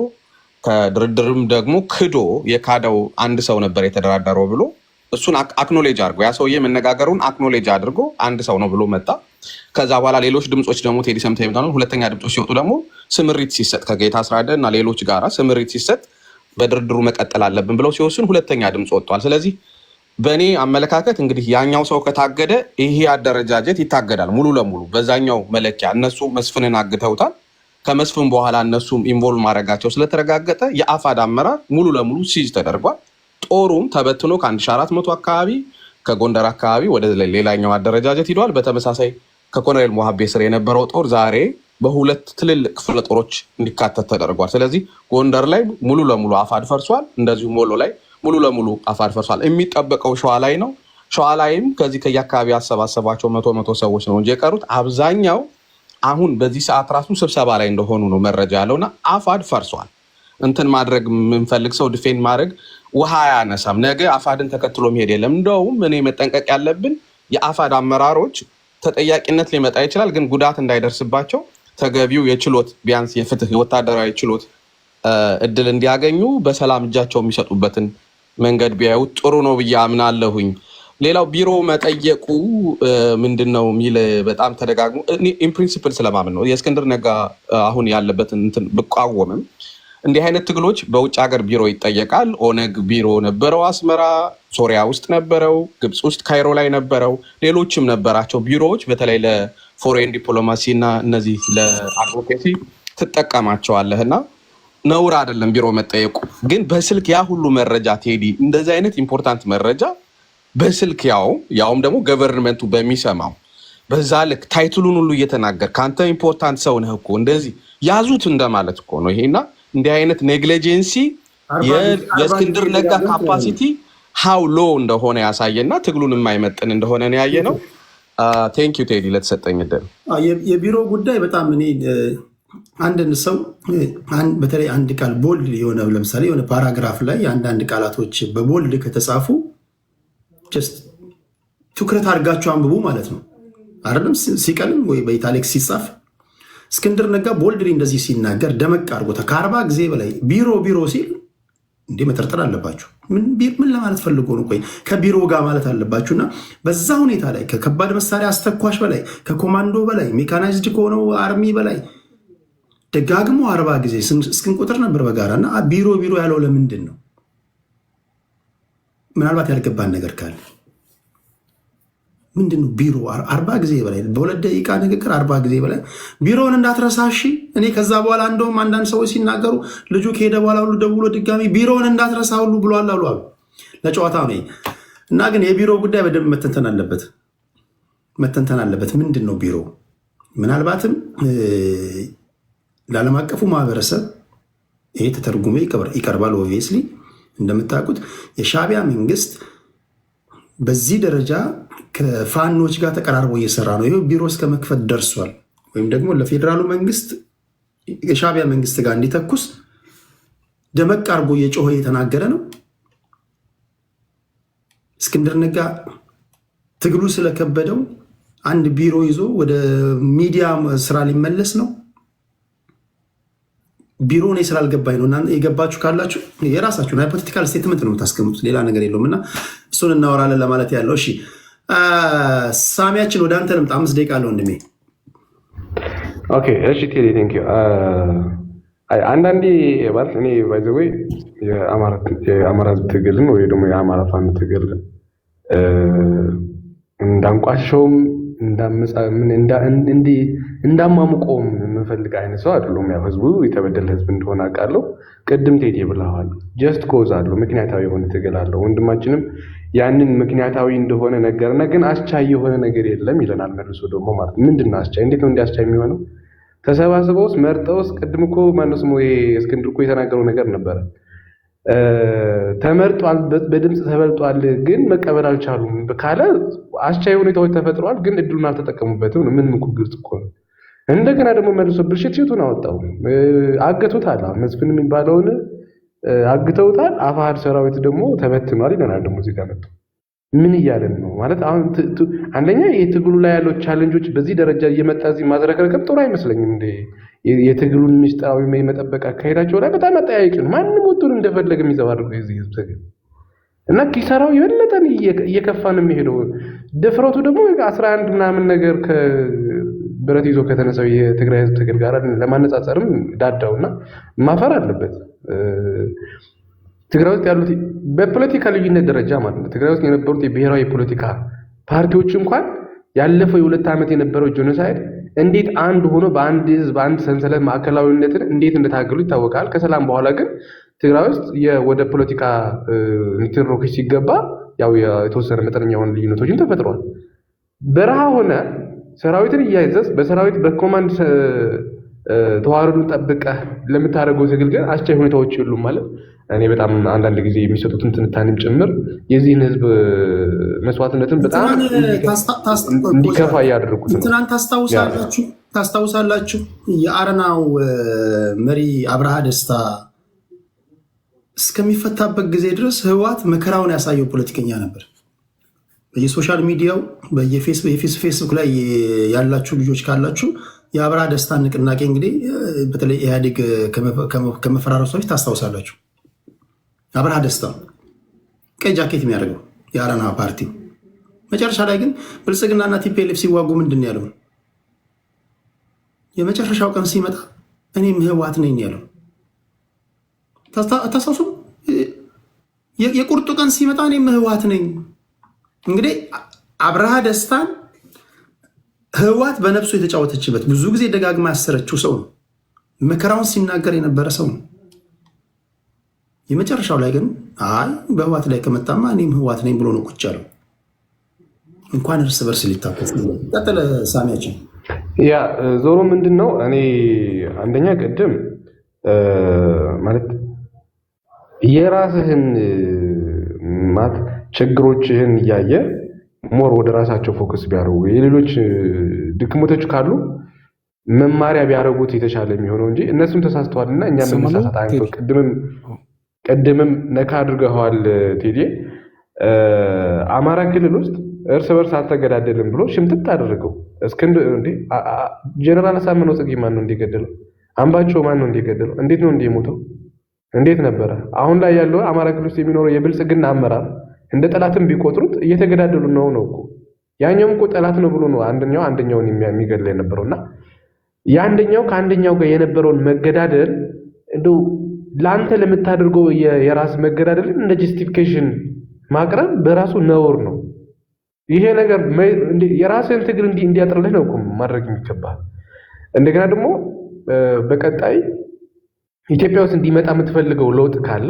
ከድርድርም ደግሞ ክዶ የካደው አንድ ሰው ነበር የተደራደረው ብሎ እሱን አክኖሌጅ አድርጎ ያ ሰውዬ መነጋገሩን አክኖሌጅ አድርጎ አንድ ሰው ነው ብሎ መጣ። ከዛ በኋላ ሌሎች ድምፆች ደግሞ ቴዲ ሰምተህ ይመጣሉ። ሁለተኛ ድምፆች ሲወጡ ደግሞ ስምሪት ሲሰጥ ከጌታ አስራደ እና ሌሎች ጋራ ስምሪት ሲሰጥ በድርድሩ መቀጠል አለብን ብለው ሲወስኑ ሁለተኛ ድምፅ ወጥቷል። ስለዚህ በእኔ አመለካከት እንግዲህ ያኛው ሰው ከታገደ ይሄ አደረጃጀት ይታገዳል ሙሉ ለሙሉ በዛኛው መለኪያ። እነሱ መስፍንን አግተውታል። ከመስፍን በኋላ እነሱም ኢንቮልቭ ማድረጋቸው ስለተረጋገጠ የአፋድ አመራር ሙሉ ለሙሉ ሲዝ ተደርጓል። ጦሩም ተበትኖ ከ1400 አካባቢ ከጎንደር አካባቢ ወደ ሌላኛው አደረጃጀት ሂዷል። በተመሳሳይ ከኮሎኔል ሞሃቤ ስር የነበረው ጦር ዛሬ በሁለት ትልልቅ ክፍለ ጦሮች እንዲካተት ተደርጓል። ስለዚህ ጎንደር ላይ ሙሉ ለሙሉ አፋድ ፈርሷል። እንደዚሁም ወሎ ላይ ሙሉ ለሙሉ አፋድ ፈርሷል። የሚጠበቀው ሸዋ ላይ ነው። ሸዋ ላይም ከዚህ ከየአካባቢ ያሰባሰባቸው መቶ ሰዎች ነው እንጂ የቀሩት አብዛኛው አሁን በዚህ ሰዓት ራሱ ስብሰባ ላይ እንደሆኑ ነው መረጃ ያለውና አፋድ ፈርሷል። እንትን ማድረግ የምንፈልግ ሰው ዲፌንድ ማድረግ ውሃ አያነሳም። ነገ አፋድን ተከትሎ መሄድ የለም። እንደውም እኔ መጠንቀቅ ያለብን የአፋድ አመራሮች ተጠያቂነት ሊመጣ ይችላል፣ ግን ጉዳት እንዳይደርስባቸው ተገቢው የችሎት ቢያንስ የፍትህ የወታደራዊ ችሎት እድል እንዲያገኙ በሰላም እጃቸው የሚሰጡበትን መንገድ ቢያዩት ጥሩ ነው ብዬ አምናለሁኝ። ሌላው ቢሮ መጠየቁ ምንድነው የሚል በጣም ተደጋግሞ ኢንፕሪንሲፕል ስለማምን ነው። የእስክንድር ነጋ አሁን ያለበትን እንትን ብቃወምም እንዲህ አይነት ትግሎች በውጭ ሀገር ቢሮ ይጠየቃል። ኦነግ ቢሮ ነበረው፣ አስመራ፣ ሶሪያ ውስጥ ነበረው፣ ግብፅ ውስጥ ካይሮ ላይ ነበረው፣ ሌሎችም ነበራቸው ቢሮዎች። በተለይ ለፎሬን ዲፕሎማሲ እና እነዚህ ለአድቮኬሲ ትጠቀማቸዋለህ እና ነውር አይደለም ቢሮ መጠየቁ። ግን በስልክ ያ ሁሉ መረጃ ቴዲ፣ እንደዚህ አይነት ኢምፖርታንት መረጃ በስልክ ያውም ደግሞ ገቨርንመንቱ በሚሰማው በዛ ልክ ታይትሉን ሁሉ እየተናገር ከአንተ ኢምፖርታንት ሰው ነህ እኮ እንደዚህ ያዙት እንደማለት እኮ ነው ይሄና እንዲህ አይነት ኔግሊጀንሲ የእስክንድር ነጋ ካፓሲቲ ሃው ሎ እንደሆነ ያሳየና ትግሉን የማይመጥን እንደሆነ ነው ያየ ነው። ቴንክ ዩ ቴዲ ለተሰጠኝ እድል። የቢሮ ጉዳይ በጣም እኔ አንድን ሰው በተለይ አንድ ቃል ቦልድ የሆነ ለምሳሌ የሆነ ፓራግራፍ ላይ አንዳንድ ቃላቶች በቦልድ ከተጻፉ ትኩረት አድርጋችሁ አንብቡ ማለት ነው አይደለም። ሲቀልም ወይ በኢታሊክስ ሲጻፍ እስክንድር ነጋ ቦልድ እንደዚህ ሲናገር ደመቅ አድርጎታ ከ40 ጊዜ በላይ ቢሮ ሲል እንዲህ መጠርጠር አለባችሁ። ምን ለማለት ፈልጎ ነው? ቆይ ከቢሮ ጋር ማለት አለባችሁና በዛ ሁኔታ ላይ ከከባድ መሳሪያ አስተኳሽ በላይ ከኮማንዶ በላይ ሜካናይዝድ ከሆነው አርሚ በላይ ደጋግሞ 40 ጊዜ እስክንቆጥር ነበር በጋራ እና ቢሮ ያለው ለምንድን ነው? ምናልባት ያልገባን ነገር ካለ ምንድን ነው ቢሮ 40 ጊዜ በላይ በ2 ደቂቃ ንግግር 40 ጊዜ በላይ ቢሮውን እንዳትረሳሺ። እኔ ከዛ በኋላ እንደውም አንዳንድ ሰዎች ሲናገሩ ልጁ ከሄደ በኋላ ሁሉ ደውሎ ድጋሚ ቢሮውን እንዳትረሳ ሁሉ ብሏል አሉ ለጨዋታ ነው። እና ግን የቢሮ ጉዳይ በደንብ መተንተን አለበት። ምንድን ነው ቢሮ? ምናልባትም ለዓለም አቀፉ ማህበረሰብ ይሄ ተተርጉሞ ይቀርባል። ኦብቪየስሊ እንደምታውቁት የሻዕቢያ መንግስት በዚህ ደረጃ ከፋኖች ጋር ተቀራርቦ እየሰራ ነው። ይሄው ቢሮ እስከ መክፈት ደርሷል። ወይም ደግሞ ለፌዴራሉ መንግስት የሻዕቢያ መንግስት ጋር እንዲተኩስ ደመቅ አድርጎ እየጮኸ እየተናገረ ነው። እስክንድር ነጋ ትግሉ ስለከበደው አንድ ቢሮ ይዞ ወደ ሚዲያ ስራ ሊመለስ ነው። ቢሮ እኔ ስላልገባኝ ነው። እና የገባችሁ ካላችሁ የራሳችሁን ሃይፖቴቲካል ስቴትመንት ነው የምታስቀምጡት፣ ሌላ ነገር የለውም። እና እሱን እናወራለን ለማለት ያለው። እሺ ሳሚያችን ወደ አንተ ልምጣ። 5 ደቂቃ አለው ወንድሜ። ኦኬ እሺ ቴዲ ቴንክ ዩ። አንዳንዴ ማለት እኔ ባይ ዘ ወይ የአማራ ትግልን ወይ ደግሞ የአማራ ፋኖ ትግል እንዳንቋሸውም እንዳማሙቀውም የምፈልግ አይነት ሰው አይደለም። ያው ህዝቡ የተበደለ ህዝብ እንደሆነ አውቃለሁ። ቅድም ቴቴ ብለዋል። ጀስት ኮዝ አለው፣ ምክንያታዊ የሆነ ትግል አለው። ወንድማችንም ያንን ምክንያታዊ እንደሆነ ነገርና ግን አስቻይ የሆነ ነገር የለም ይለናል መልሶ ደግሞ ማለት ምንድን ነው አስቻይ? እንዴት ነው እንዲያስቻይ የሚሆነው? ተሰባስበውስ መርጠውስ ቅድም እኮ ማነው ስሙ እስክንድር እኮ የተናገረው ነገር ነበረ። ተመርጧል፣ በድምፅ ተበልጧል፣ ግን መቀበል አልቻሉም ካለ አስቻይ ሁኔታዎች ተፈጥረዋል፣ ግን እድሉን አልተጠቀሙበትም። ምን ግልጽ እኮ ነው። እንደገና ደግሞ መልሶ ብልሽቱን አወጣው። አገቱታል። መስፍን የሚባለውን አግተውታል። አፋሕድ ሰራዊት ደግሞ ተበትኗል ይለናል። ደግሞ እዚህ ጋር መጥቶ ምን እያለን ነው ማለት? አሁን አንደኛ የትግሉ ላይ ያለው ቻሌንጆች በዚህ ደረጃ እየመጣ እዚህ ማዝረከረከም ጥሩ አይመስለኝም። እንደ የትግሉን ምስጢራዊ መጠበቅ አካሄዳቸው ላይ በጣም አጠያያቂ ነው። ማንም ወጡን እንደፈለገ የሚዘባርቀው የዚህ ህዝብ ትግል እና ኪሳራው የበለጠን እየከፋ ነው የሚሄደው። ድፍረቱ ደግሞ 11 ምናምን ነገር ብረት ይዞ ከተነሳው የትግራይ ህዝብ ትግል ጋር ለማነጻጸርም ዳዳውና ማፈር አለበት። ትግራይ ውስጥ ያሉት በፖለቲካ ልዩነት ደረጃ ማለት ነው ትግራይ ውስጥ የነበሩት የብሔራዊ ፖለቲካ ፓርቲዎች እንኳን ያለፈው የ2 ዓመት የነበረው ጄኖሳይድ እንዴት አንድ ሆኖ በአንድ ህዝብ በአንድ ሰንሰለት ማዕከላዊነትን እንዴት እንደታገሉ ይታወቃል። ከሰላም በኋላ ግን ትግራይ ውስጥ ወደ ፖለቲካ ንትርክ ሲገባ ያው የተወሰነ መጠነኛ የሆኑ ልዩነቶችን ተፈጥሯል። በረሃ ሆነ ሰራዊትን እያይዘዝ በሰራዊት በኮማንድ ተዋረዱን ጠብቀህ ለምታደርገው ትግል ግን አስቻይ ሁኔታዎች የሉም ማለት እኔ በጣም አንዳንድ ጊዜ የሚሰጡትን ትንታኔም ጭምር የዚህን ህዝብ መስዋዕትነትን በጣም እንዲከፋ እያደረጉት ነው። ትናንት ታስታውሳላችሁ የአረናው መሪ አብርሃ ደስታ እስከሚፈታበት ጊዜ ድረስ ህወሓት መከራውን ያሳየው ፖለቲከኛ ነበር። በየሶሻል ሚዲያው በየፌስቡክ ላይ ያላችሁ ልጆች ካላችሁ የአብርሃ ደስታ ንቅናቄ እንግዲህ በተለይ ኢህአዴግ ከመፈራረሱ በፊት ታስታውሳላችሁ። አብርሃ ደስታ ቀይ ጃኬት የሚያደርገው የአረና ፓርቲ መጨረሻ ላይ ግን ብልጽግናና ቲፒኤልኤፍ ሲዋጉ ምንድን ያለው? የመጨረሻው ቀን ሲመጣ እኔም ህወሓት ነኝ ያለው ታስታውሱ? የቁርጡ ቀን ሲመጣ እኔም ህወሓት ነኝ። እንግዲህ አብርሃ ደስታን ህወሓት በነፍሱ የተጫወተችበት ብዙ ጊዜ ደጋግማ ያሰረችው ሰው ነው። መከራውን ሲናገር የነበረ ሰው ነው። የመጨረሻው ላይ ግን አይ በህወሓት ላይ ከመጣማ እኔም ህወሓት ነኝ ብሎ ነው ቁጭ ያለው። እንኳን እርስ በርስ ሊታኮስ ቀጥለ ሳሚያችን ያ ዞሮ ምንድን ነው እኔ አንደኛ ቅድም ማለት የራስህን ማለት ችግሮችህን እያየ ሞር ወደ ራሳቸው ፎከስ ቢያደርጉ የሌሎች ድክመቶች ካሉ መማሪያ ቢያደርጉት የተሻለ የሚሆነው እንጂ እነሱም ተሳስተዋልና እኛም መሳሳት አይቶ ቅድምም ነካ አድርገዋል ቴዲ። አማራ ክልል ውስጥ እርስ በርስ አልተገዳደልም ብሎ ሽምጥጥ አደረገው። እስክንድር እንዴ ጀነራል አሳምነው ጽጌ ማን ነው እንደገደለው? አምባቸው ማን ነው እንደገደለው? እንዴት ነው እንደሞተው? እንዴት ነበረ? አሁን ላይ ያለው አማራ ክልል ውስጥ የሚኖረው የብልጽግና አመራር እንደ ጠላትም ቢቆጥሩት እየተገዳደሉ ነው እኮ። ያኛውም እኮ ጠላት ነው ብሎ ነው አንደኛውን የሚገድል የነበረውና የአንደኛው ከአንደኛው ጋር የነበረውን መገዳደል እንደው ለአንተ ለምታደርገው የራስ መገዳደልን እንደ ጀስቲፊኬሽን ማቅረብ በራሱ ነውር ነው። ይሄ ነገር የራስህን ትግል እንዲያጥርልህ ነው እኮ ማድረግ የሚገባህ። እንደገና ደግሞ በቀጣይ ኢትዮጵያ ውስጥ እንዲመጣ የምትፈልገው ለውጥ ካለ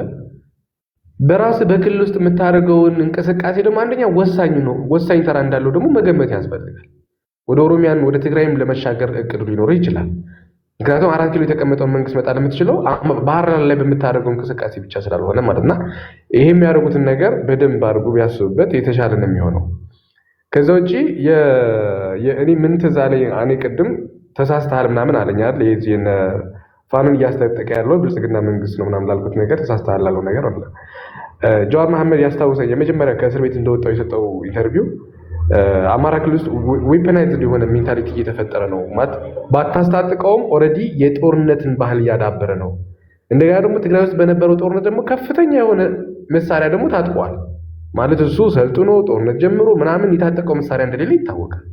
በራስ በክልል ውስጥ የምታደርገውን እንቅስቃሴ ደግሞ አንደኛ ወሳኝ ነው። ወሳኝ ተራ እንዳለው ደግሞ መገመት ያስፈልጋል። ወደ ኦሮሚያን ወደ ትግራይም ለመሻገር እቅድ ሊኖር ይችላል። ምክንያቱም 4 ኪሎ የተቀመጠውን መንግስት መጣ ለምትችለው ባህር ዳር ላይ በምታደርገው እንቅስቃሴ ብቻ ስላልሆነ ማለትና ይሄ የሚያደርጉትን ነገር በደንብ አድርጉ ቢያስቡበት የተሻለ ነው የሚሆነው። ከዛ ውጪ እኔ ምን ትዝ አለኝ እኔ ቅድም ተሳስተሃል ምናምን አለኝ አይደል? የዚህ ፋኑን እያስታጠቀ ያለው ብልጽግና መንግስት ነው ምናምን ላልኩት ነገር ተሳስተሃል ላለው ነገር አለ። ጀዋር መሐመድ ያስታውሰኝ የመጀመሪያ ከእስር ቤት እንደወጣው የሰጠው ኢንተርቪው አማራ ክልል ውስጥ ዌፐናይዝድ የሆነ ሜንታሊቲ እየተፈጠረ ነው ማለት ባታስታጥቀውም ኦልሬዲ የጦርነትን ባህል እያዳበረ ነው። እንደገና ደግሞ ትግራይ ውስጥ በነበረው ጦርነት ደግሞ ከፍተኛ የሆነ መሳሪያ ደግሞ ታጥቋል ማለት እሱ ሰልጥኖ ጦርነት ጀምሮ ምናምን የታጠቀው መሳሪያ እንደሌለ ይታወቃል።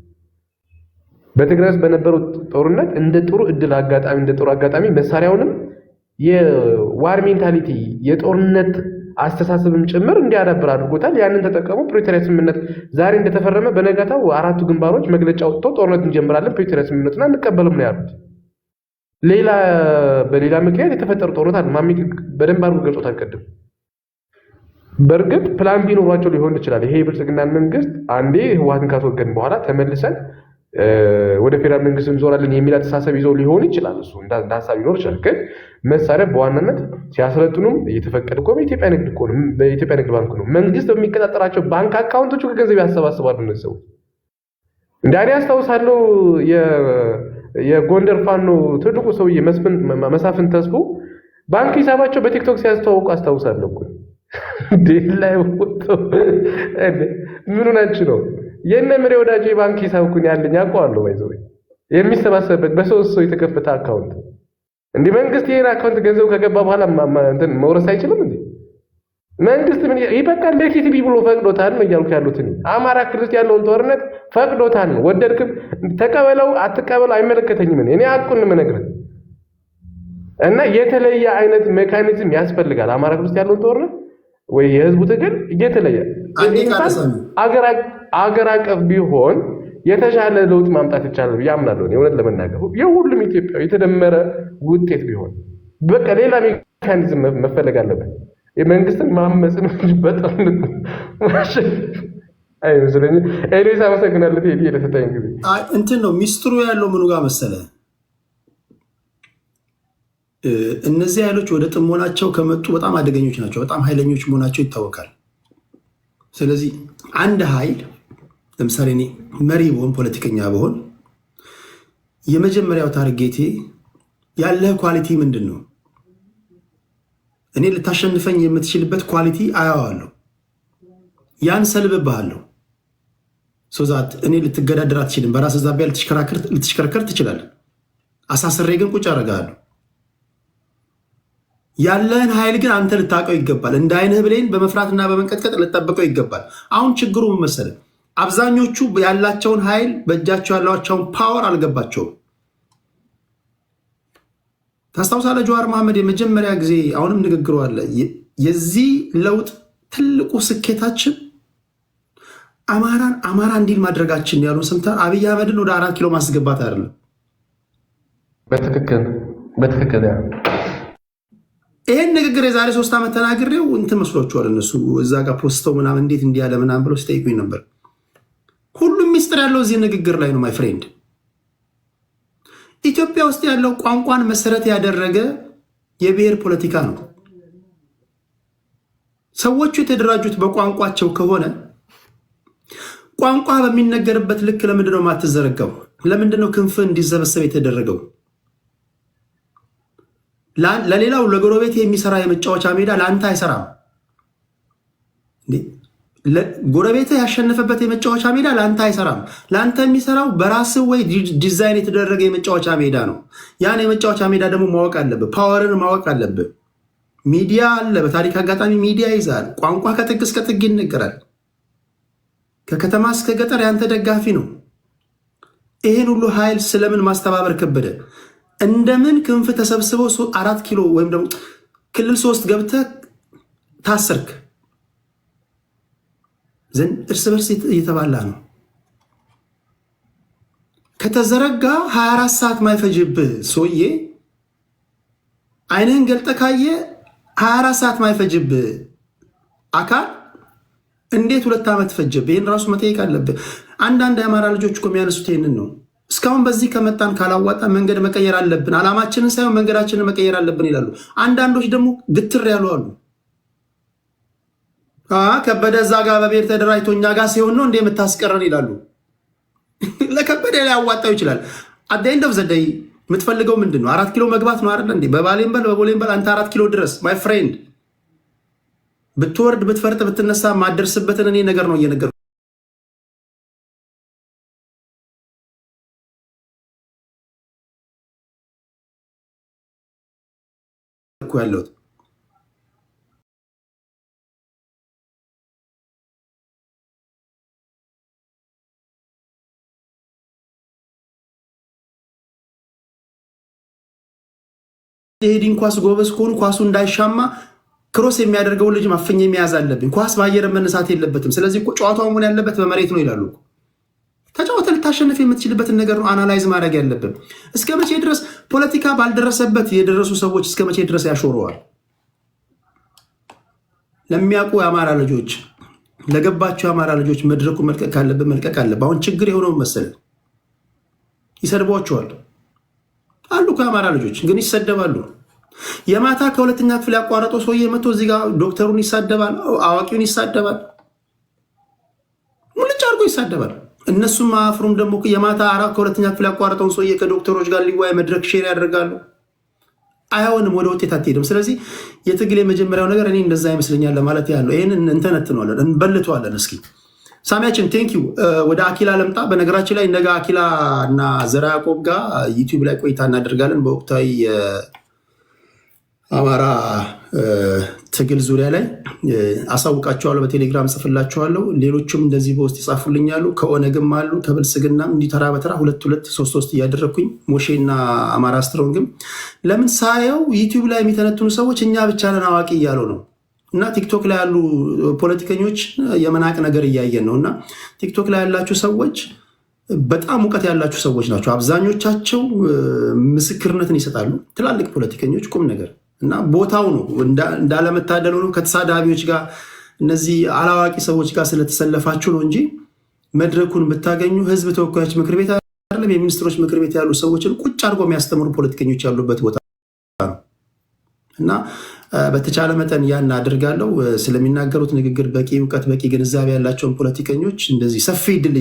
በትግራይ ውስጥ በነበረው ጦርነት እንደ ጥሩ እድል አጋጣሚ እንደ ጥሩ አጋጣሚ መሳሪያውንም የዋር ሜንታሊቲ የጦርነት አስተሳሰብም ጭምር እንዲያዳብር አድርጎታል። ያንን ተጠቀሙ። ፕሪቶሪያ ስምምነት ዛሬ እንደተፈረመ በነጋታው 4ቱ ግንባሮች መግለጫ ወጥተው ጦርነት እንጀምራለን ፕሪቶሪያ ስምምነቱን አንቀበልም ነው ያሉት። በሌላ ምክንያት የተፈጠረ ጦርነት አለ። ማሚ በደንብ አድርጎ ገልጾታል ቅድም። በእርግጥ ፕላን ቢ ኖሯቸው ሊሆን ይችላል። ይሄ የብልጽግና መንግስት አንዴ ህወሓትን ካስወገድን በኋላ ተመልሰን ወደ ፌዴራል መንግስት እንዞራለን የሚል አስተሳሰብ ይዘው ሊሆን ይችላል። እሱ እንደ ሀሳብ ይኖር ይችላል። ግን መሳሪያ በዋናነት ሲያስረጥኑም እየተፈቀደ እኮ በኢትዮጵያ ንግድ እኮ ነው፣ በኢትዮጵያ ንግድ ባንክ ነው። መንግስት በሚቀጣጠራቸው ባንክ አካውንቶቹ ከገንዘብ ያሰባስባሉ እነዚህ ሰዎች። እንዳኔ ያስታውሳለሁ የጎንደር ፋኖ ትልቁ ሰውዬ መሳፍን ተስፎ ባንክ ሂሳባቸው በቲክቶክ ሲያስተዋውቁ አስታውሳለሁ እኮ ላይ ምን ሆናችሁ ነው? የነ ምሬ ወዳጅ ባንክ ሂሳብ እኮ ያለኝ አውቀዋለሁ። ባይዘው የሚሰባሰብበት በሶስት ሰው የተከፈተ አካውንት እንዴ! መንግስት ይሄን አካውንት ገንዘብ ከገባ በኋላ እንትን መውረስ አይችልም እንዴ? መንግስት ምን ይበቃል ለኪቲቢ ብሎ ፈቅዶታል ነው እያልኩ ያሉት። አማራ ክልል ያለውን ጦርነት ፈቅዶታል። ወደድክም ተቀበለው አትቀበለው አይመለከተኝም። እኔ አቁን ምነግርህ እና የተለየ አይነት ሜካኒዝም ያስፈልጋል። አማራ ክልል ያለውን ጦርነት ወይ የህዝቡ ትግል የተለየ አገር አቀፍ ቢሆን የተሻለ ለውጥ ማምጣት ይቻላል ብዬ አምናለሁ። እውነት ለመናገር የሁሉም ኢትዮጵያዊ የተደመረ ውጤት ቢሆን በቃ ሌላ ሜካኒዝም መፈለግ አለበት። የመንግስትን ማመጽን በጣም አይመስለኝም። ኤሊሳ አመሰግናለሁ። ቴዲ ለተታኝ ጊዜ እንትን ነው ሚስጥሩ ያለው ምኑ ጋር መሰለ እነዚህ ኃይሎች ወደ ጥሞናቸው ከመጡ በጣም አደገኞች ናቸው። በጣም ኃይለኞች መሆናቸው ይታወቃል። ስለዚህ አንድ ኃይል ለምሳሌ እኔ መሪ ብሆን ፖለቲከኛ ብሆን የመጀመሪያው ታርጌቴ ያለህ ኳሊቲ ምንድን ነው? እኔ ልታሸንፈኝ የምትችልበት ኳሊቲ አያዋለሁ። ያን ሰልብብሃለሁ። ሶዛት እኔ ልትገዳደር አትችልም። በራስ ዛቢያ ልትሽከረከር ትችላለህ። አሳስሬ ግን ቁጭ አደርግሃለሁ። ያለህን ኃይል ግን አንተ ልታውቀው ይገባል። እንደ አይንህ ብሌን በመፍራትና በመንቀጥቀጥ ልጠብቀው ይገባል። አሁን ችግሩ ምን መሰለህ? አብዛኞቹ ያላቸውን ኃይል በእጃቸው ያላቸውን ፓወር አልገባቸውም። ታስታውሳለህ? ጀዋር መሐመድ የመጀመሪያ ጊዜ አሁንም ንግግሩ አለ። የዚህ ለውጥ ትልቁ ስኬታችን አማራ እንዲል ማድረጋችን ያሉ ሰምተህ አብይ አህመድን ወደ 4 ኪሎ ማስገባት አይደለም። በትክክል ይሄን ንግግር የዛሬ 3 ዓመት ተናግሬው እንትን መስሏቸዋል እነሱ እዛ ጋር ፖስተው ምናምን እንዴት እንዲያለ ምናምን ብለው ሲጠይቁኝ ነበር። ሁሉም ሚስጥር ያለው እዚህ ንግግር ላይ ነው ማይ ፍሬንድ። ኢትዮጵያ ውስጥ ያለው ቋንቋን መሰረት ያደረገ የብሔር ፖለቲካ ነው። ሰዎቹ የተደራጁት በቋንቋቸው ከሆነ ቋንቋ በሚነገርበት ልክ ለምንድነው ማትዘረጋው? ለምንድነው ክንፍ እንዲዘበሰብ የተደረገው? ለሌላው ለጎረቤት የሚሰራ የመጫወቻ ሜዳ ለአንተ አይሰራም። ጎረቤት ያሸነፈበት የመጫወቻ ሜዳ ለአንተ አይሰራም። ለአንተ የሚሰራው በራስህ ወይ ዲዛይን የተደረገ የመጫወቻ ሜዳ ነው። ያን የመጫወቻ ሜዳ ደግሞ ማወቅ አለብህ። ፓወርን ማወቅ አለብህ። ሚዲያ አለ። በታሪክ አጋጣሚ ሚዲያ ይዛል። ቋንቋ ከጥግ እስከ ጥግ ይነገራል። ከከተማ እስከ ገጠር ያንተ ደጋፊ ነው። ይሄን ሁሉ ኃይል ስለምን ማስተባበር ከበደ? እንደምን ክንፍ ተሰብስበው 4 ኪሎ ወይም ደግሞ ክልል 3 ገብተህ ታሰርክ ዘንድ እርስ በርስ እየተባላ ነው። ከተዘረጋ 24 ሰዓት ማይፈጅብህ ሰውዬ አይንህን ገልጠ ካየ 24 ሰዓት ማይፈጅብህ አካል እንዴት 2 ዓመት ፈጀብህ? ይህን ራሱ መጠየቅ አለብህ። አንዳንድ የአማራ ልጆች እኮ የሚያነሱት ይህንን ነው። እስካሁን በዚህ ከመጣን ካላዋጣ መንገድ መቀየር አለብን፣ ዓላማችንን ሳይሆን መንገዳችንን መቀየር አለብን ይላሉ። አንዳንዶች ደግሞ ግትር ያሉ አሉ። ከበደ እዛ ጋር በብሔር ተደራጅቶ እኛ ጋር ሲሆን ነው እንደ የምታስቀረን ይላሉ። ለከበደ ሊያዋጣው ይችላል። አዳይንድ ኦፍ ዘ ዴይ የምትፈልገው ምንድን ነው? 4 ኪሎ መግባት ነው አይደለ እንዴ? በባሌም በል በቦሌም በል አንተ 4 ኪሎ ድረስ ማይ ፍሬንድ። ብትወርድ ብትፈርጥ ብትነሳ ማደርስበትን እኔ ነገር ነው እየነገርኩህ ያለሁት። ሄዲን ኳስ ጎበዝ ከሆኑ ኳሱ እንዳይሻማ ክሮስ የሚያደርገውን ልጅ ማፈኛ መያዝ አለብኝ። ኳስ በአየር መነሳት የለበትም። ስለዚህ ጨዋታው መሆን ያለበት በመሬት ነው ይላሉ። ተጫወተ ልታሸንፍ የምትችልበትን ነገር ነው አናላይዝ ማድረግ ያለብን። እስከ መቼ ድረስ ፖለቲካ ባልደረሰበት የደረሱ ሰዎች እስከ መቼ ድረስ ያሾረዋል? ለሚያውቁ የአማራ ልጆች፣ ለገባቸው የአማራ ልጆች መድረኩ መልቀቅ ካለብን መልቀቅ አለብን። አሁን ችግር የሆነው መሰለን ይሰድቧቸዋል አሉ ከአማራ ልጆች ግን ይሰደባሉ። የማታ ከ2ኛ ክፍል ያቋረጠው ሰውዬ መጥቶ እዚህ ጋር ዶክተሩን ይሳደባል፣ አዋቂውን ይሳደባል፣ ሙልጭ አድርጎ ይሳደባል። እነሱም አፍሩም ደግሞ የማታ ከ2ኛ ክፍል ያቋረጠውን ሰውዬ ከዶክተሮች ጋር ሊዋይ መድረክ ሼር ያደርጋሉ። አይሆንም፣ ወደ ውጤት አትሄድም። ስለዚህ የትግል የመጀመሪያው ነገር እኔ እንደዛ ይመስለኛል ለማለት ያለው ይህን እንተነትነዋለን፣ እንበልተዋለን። እስኪ ሳሚያችን ቴንኪዩ። ወደ አኪላ ለምጣ። በነገራችን ላይ ነገ አኪላ እና ዘራ ያዕቆብ ጋር ዩቲዩብ ላይ ቆይታ እናደርጋለን በወቅታዊ አማራ ትግል ዙሪያ ላይ አሳውቃቸዋለሁ። በቴሌግራም ጽፍላቸዋለሁ። ሌሎችም እንደዚህ በውስጥ ይጻፉልኛሉ። ከኦነግም አሉ ከብልጽግናም እንዲህ ተራ በተራ 2 3 እያደረግኩኝ ሞሼና አማራ ስትሮንግም ለምን ሳየው ዩቲዩብ ላይ የሚተነትኑ ሰዎች እኛ ብቻ ነን አዋቂ እያሉ ነው። እና ቲክቶክ ላይ ያሉ ፖለቲከኞች የመናቅ ነገር እያየን ነው። እና ቲክቶክ ላይ ያላችሁ ሰዎች በጣም እውቀት ያላችሁ ሰዎች ናቸው። አብዛኞቻቸው ምስክርነትን ይሰጣሉ። ትላልቅ ፖለቲከኞች ቁም ነገር እና ቦታው ነው እንዳለመታደሉ ነው። ከተሳዳቢዎች ጋር እነዚህ አላዋቂ ሰዎች ጋር ስለተሰለፋችሁ ነው እንጂ መድረኩን ብታገኙ ህዝብ ተወካዮች ምክር ቤት አይደለም የሚኒስትሮች ምክር ቤት ያሉ ሰዎችን ቁጭ አድርጎ የሚያስተምሩ ፖለቲከኞች ያሉበት ቦታ ነው። እና በተቻለ መጠን ያን አድርጋለሁ። ስለሚናገሩት ንግግር በቂ እውቀት በቂ ግንዛቤ ያላቸውን ፖለቲከኞች እንደዚህ ሰፊ እድል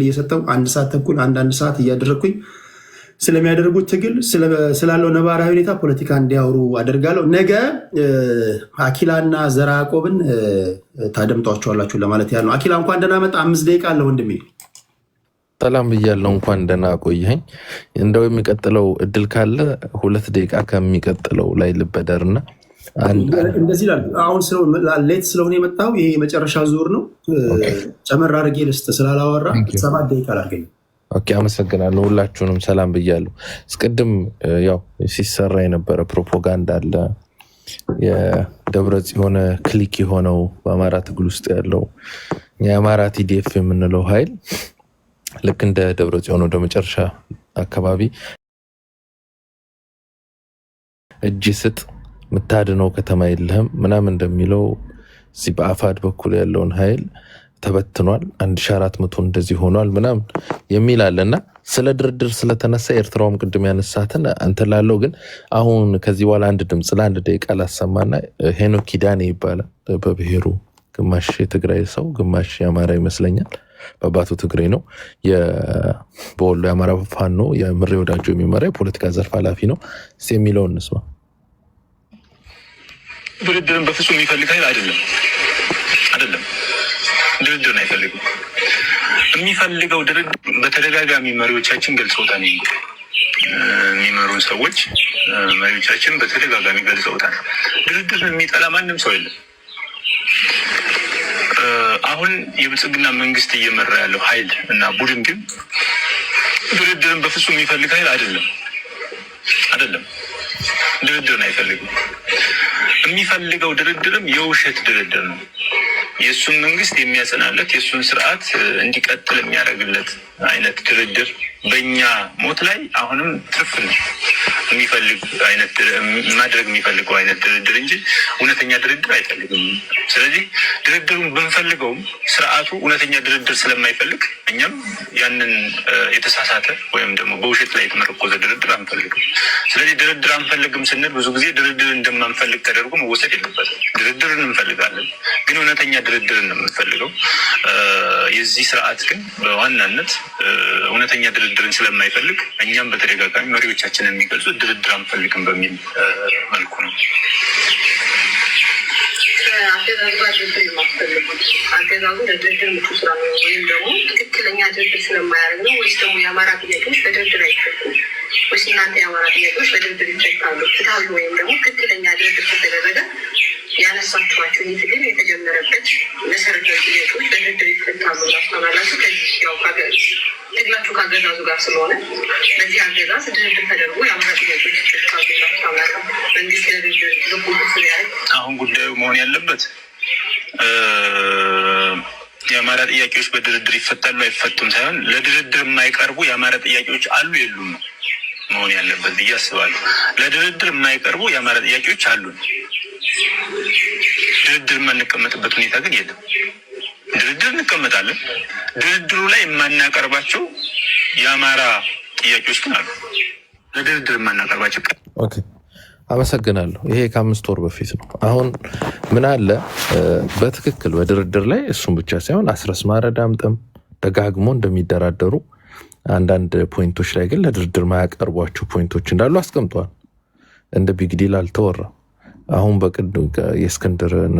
እየሰጠው 1 ሰዓት ተኩል አንድ ሰዓት እያደረግኩኝ ስለሚያደርጉት ትግል ስላለው ነባራዊ ሁኔታ ፖለቲካ እንዲያወሩ አደርጋለሁ። ነገ አኪላና ዘራ ያዕቆብን ታደምጧቸዋላችሁ ለማለት ያለው። አኪላ እንኳን ደህና መጣ። 5 ደቂቃ አለ ወንድሜ። ሰላም ብያለሁ። እንኳን ደህና ቆየኸኝ። እንደው የሚቀጥለው እድል ካለ 2 ደቂቃ ከሚቀጥለው ላይ ልበደርና እንደዚህ ይላል። አሁን ሌት ስለሆነ የመጣው ይሄ የመጨረሻ ዙር ነው። ጨመር አድርጌ ልስጥ ስላላወራ 7 ደቂቃ ላድርገኝ። ኦኬ፣ አመሰግናለሁ። ሁላችሁንም ሰላም ብያለሁ። እስቅድም ያው ሲሰራ የነበረ ፕሮፓጋንዳ አለ። የደብረ ጽዮን ክሊክ የሆነው በአማራ ትግል ውስጥ ያለው የአማራ ቲዲኤፍ የምንለው ኃይል ልክ እንደ ደብረ ጽዮን ወደ መጨረሻ አካባቢ እጅ ስጥ ምታድነው ከተማ የለህም ምናምን እንደሚለው እዚህ በአፋድ በኩል ያለውን ኃይል ተበትኗል፣ 1400 እንደዚህ ሆኗል ምናምን የሚል አለና ስለ ድርድር ስለተነሳ ኤርትራውም ቅድም ያነሳትን አንተ ላለው ግን አሁን ከዚህ በኋላ አንድ ድምፅ ለአንድ ደቂቃ ላሰማና ሄኖክ ኪዳኔ ይባላል። በብሔሩ ግማሽ የትግራይ ሰው ግማሽ የአማራ ይመስለኛል። በአባቱ ትግሬ ነው። በወሎ የአማራ ፋኖ የምሬ ወዳጆ የሚመራ የፖለቲካ ዘርፍ ኃላፊ ነው። የሚለውን እንስማ። ድርድርን በፍጹም የሚፈልግ ኃይል አይደለም። ድርድርን አይፈልግም። የሚፈልገው ድርድር በተደጋጋሚ መሪዎቻችን ገልጸውታል። የሚመሩን ሰዎች መሪዎቻችን በተደጋጋሚ ገልጸውታል። ድርድርን የሚጠላ ማንም ሰው የለም። አሁን የብልጽግና መንግስት እየመራ ያለው ኃይል እና ቡድን ግን ድርድርን በፍጹም የሚፈልግ ኃይል አይደለም። ድርድርን አይፈልግም። የሚፈልገው ድርድርም የውሸት ድርድር ነው። የእሱን መንግስት የሚያጸናለት የእሱን ስርዓት እንዲቀጥል የሚያደርግለት አይነት ድርድር በእኛ ሞት ላይ አሁንም ትርፍ ነው የሚፈልግ አይነት ማድረግ የሚፈልገው አይነት ድርድር እንጂ እውነተኛ ድርድር አይፈልግም። ስለዚህ ድርድሩን ብንፈልገውም ስርዓቱ እውነተኛ ድርድር ስለማይፈልግ እኛም ያንን የተሳሳተ ወይም ደግሞ በውሸት ላይ የተመረኮዘ ድርድር አንፈልግም። ስለዚህ ድርድር አንፈልግም ስንል ብዙ ጊዜ ድርድር እንደማንፈልግ ተደርጎ መወሰድ የለበትም። ድርድርን እንፈልጋለን፣ ግን እውነተኛ ድርድርን ነው የምንፈልገው። የዚህ ስርዓት ግን በዋናነት እውነተኛ ድርድርን ስለማይፈልግ እኛም በተደጋጋሚ መሪዎቻችንን የሚገልጹት ድርድር አንፈልግም በሚል መልኩ ነው። አገዛዙ ለድርድር ምቹ ስራ ነው ወይም ደግሞ ትክክለኛ ድርድር ስለማያደርግ ነው ወይስ ደግሞ የአማራ ጥያቄዎች በድርድር አይፈቱም ወይስ እናንተ የአማራ ጥያቄዎች በድርድር ይፈታሉ? ፍትሃዊ ወይም ደግሞ ትክክለኛ ድርድር ከተደረገ ያነሳችኋቸው ይህ ትግል የተጀመረበት መሰረታዊ ጥያቄዎች በድርድር ይፈታሉ ላስተማላችሁ ከዚህ ያው ትግላችሁ ከአገዛዙ ጋር ስለሆነ በዚህ አገዛዝ ድርድር ተደርጎ የአማራ ጥያቄዎች ይፈታሉ ላስተማላ መንግስት ለድርድር ዝቁ ያደርግ። አሁን ጉዳዩ መሆን ያለበት የአማራ ጥያቄዎች በድርድር ይፈታሉ አይፈቱም ሳይሆን ለድርድር የማይቀርቡ የአማራ ጥያቄዎች አሉ የሉም መሆን ያለበት ብዬ አስባለሁ። ለድርድር የማይቀርቡ የአማራ ጥያቄዎች አሉን። ድርድር የማንቀመጥበት ሁኔታ ግን የለም። ድርድር እንቀመጣለን። ድርድሩ ላይ የማናቀርባቸው የአማራ ጥያቄዎች ግን አሉ። ለድርድር የማናቀርባቸው። ኦኬ፣ አመሰግናለሁ። ይሄ ከ5 ወር በፊት ነው። አሁን ምን አለ በትክክል በድርድር ላይ እሱም ብቻ ሳይሆን አስረስ ማረ ዳምጠም ደጋግሞ እንደሚደራደሩ አንዳንድ ፖይንቶች ላይ ግን ለድርድር ማያቀርቧቸው ፖይንቶች እንዳሉ አስቀምጠዋል። እንደ ቢግ ዲል አልተወራም። አሁን የእስክንድርን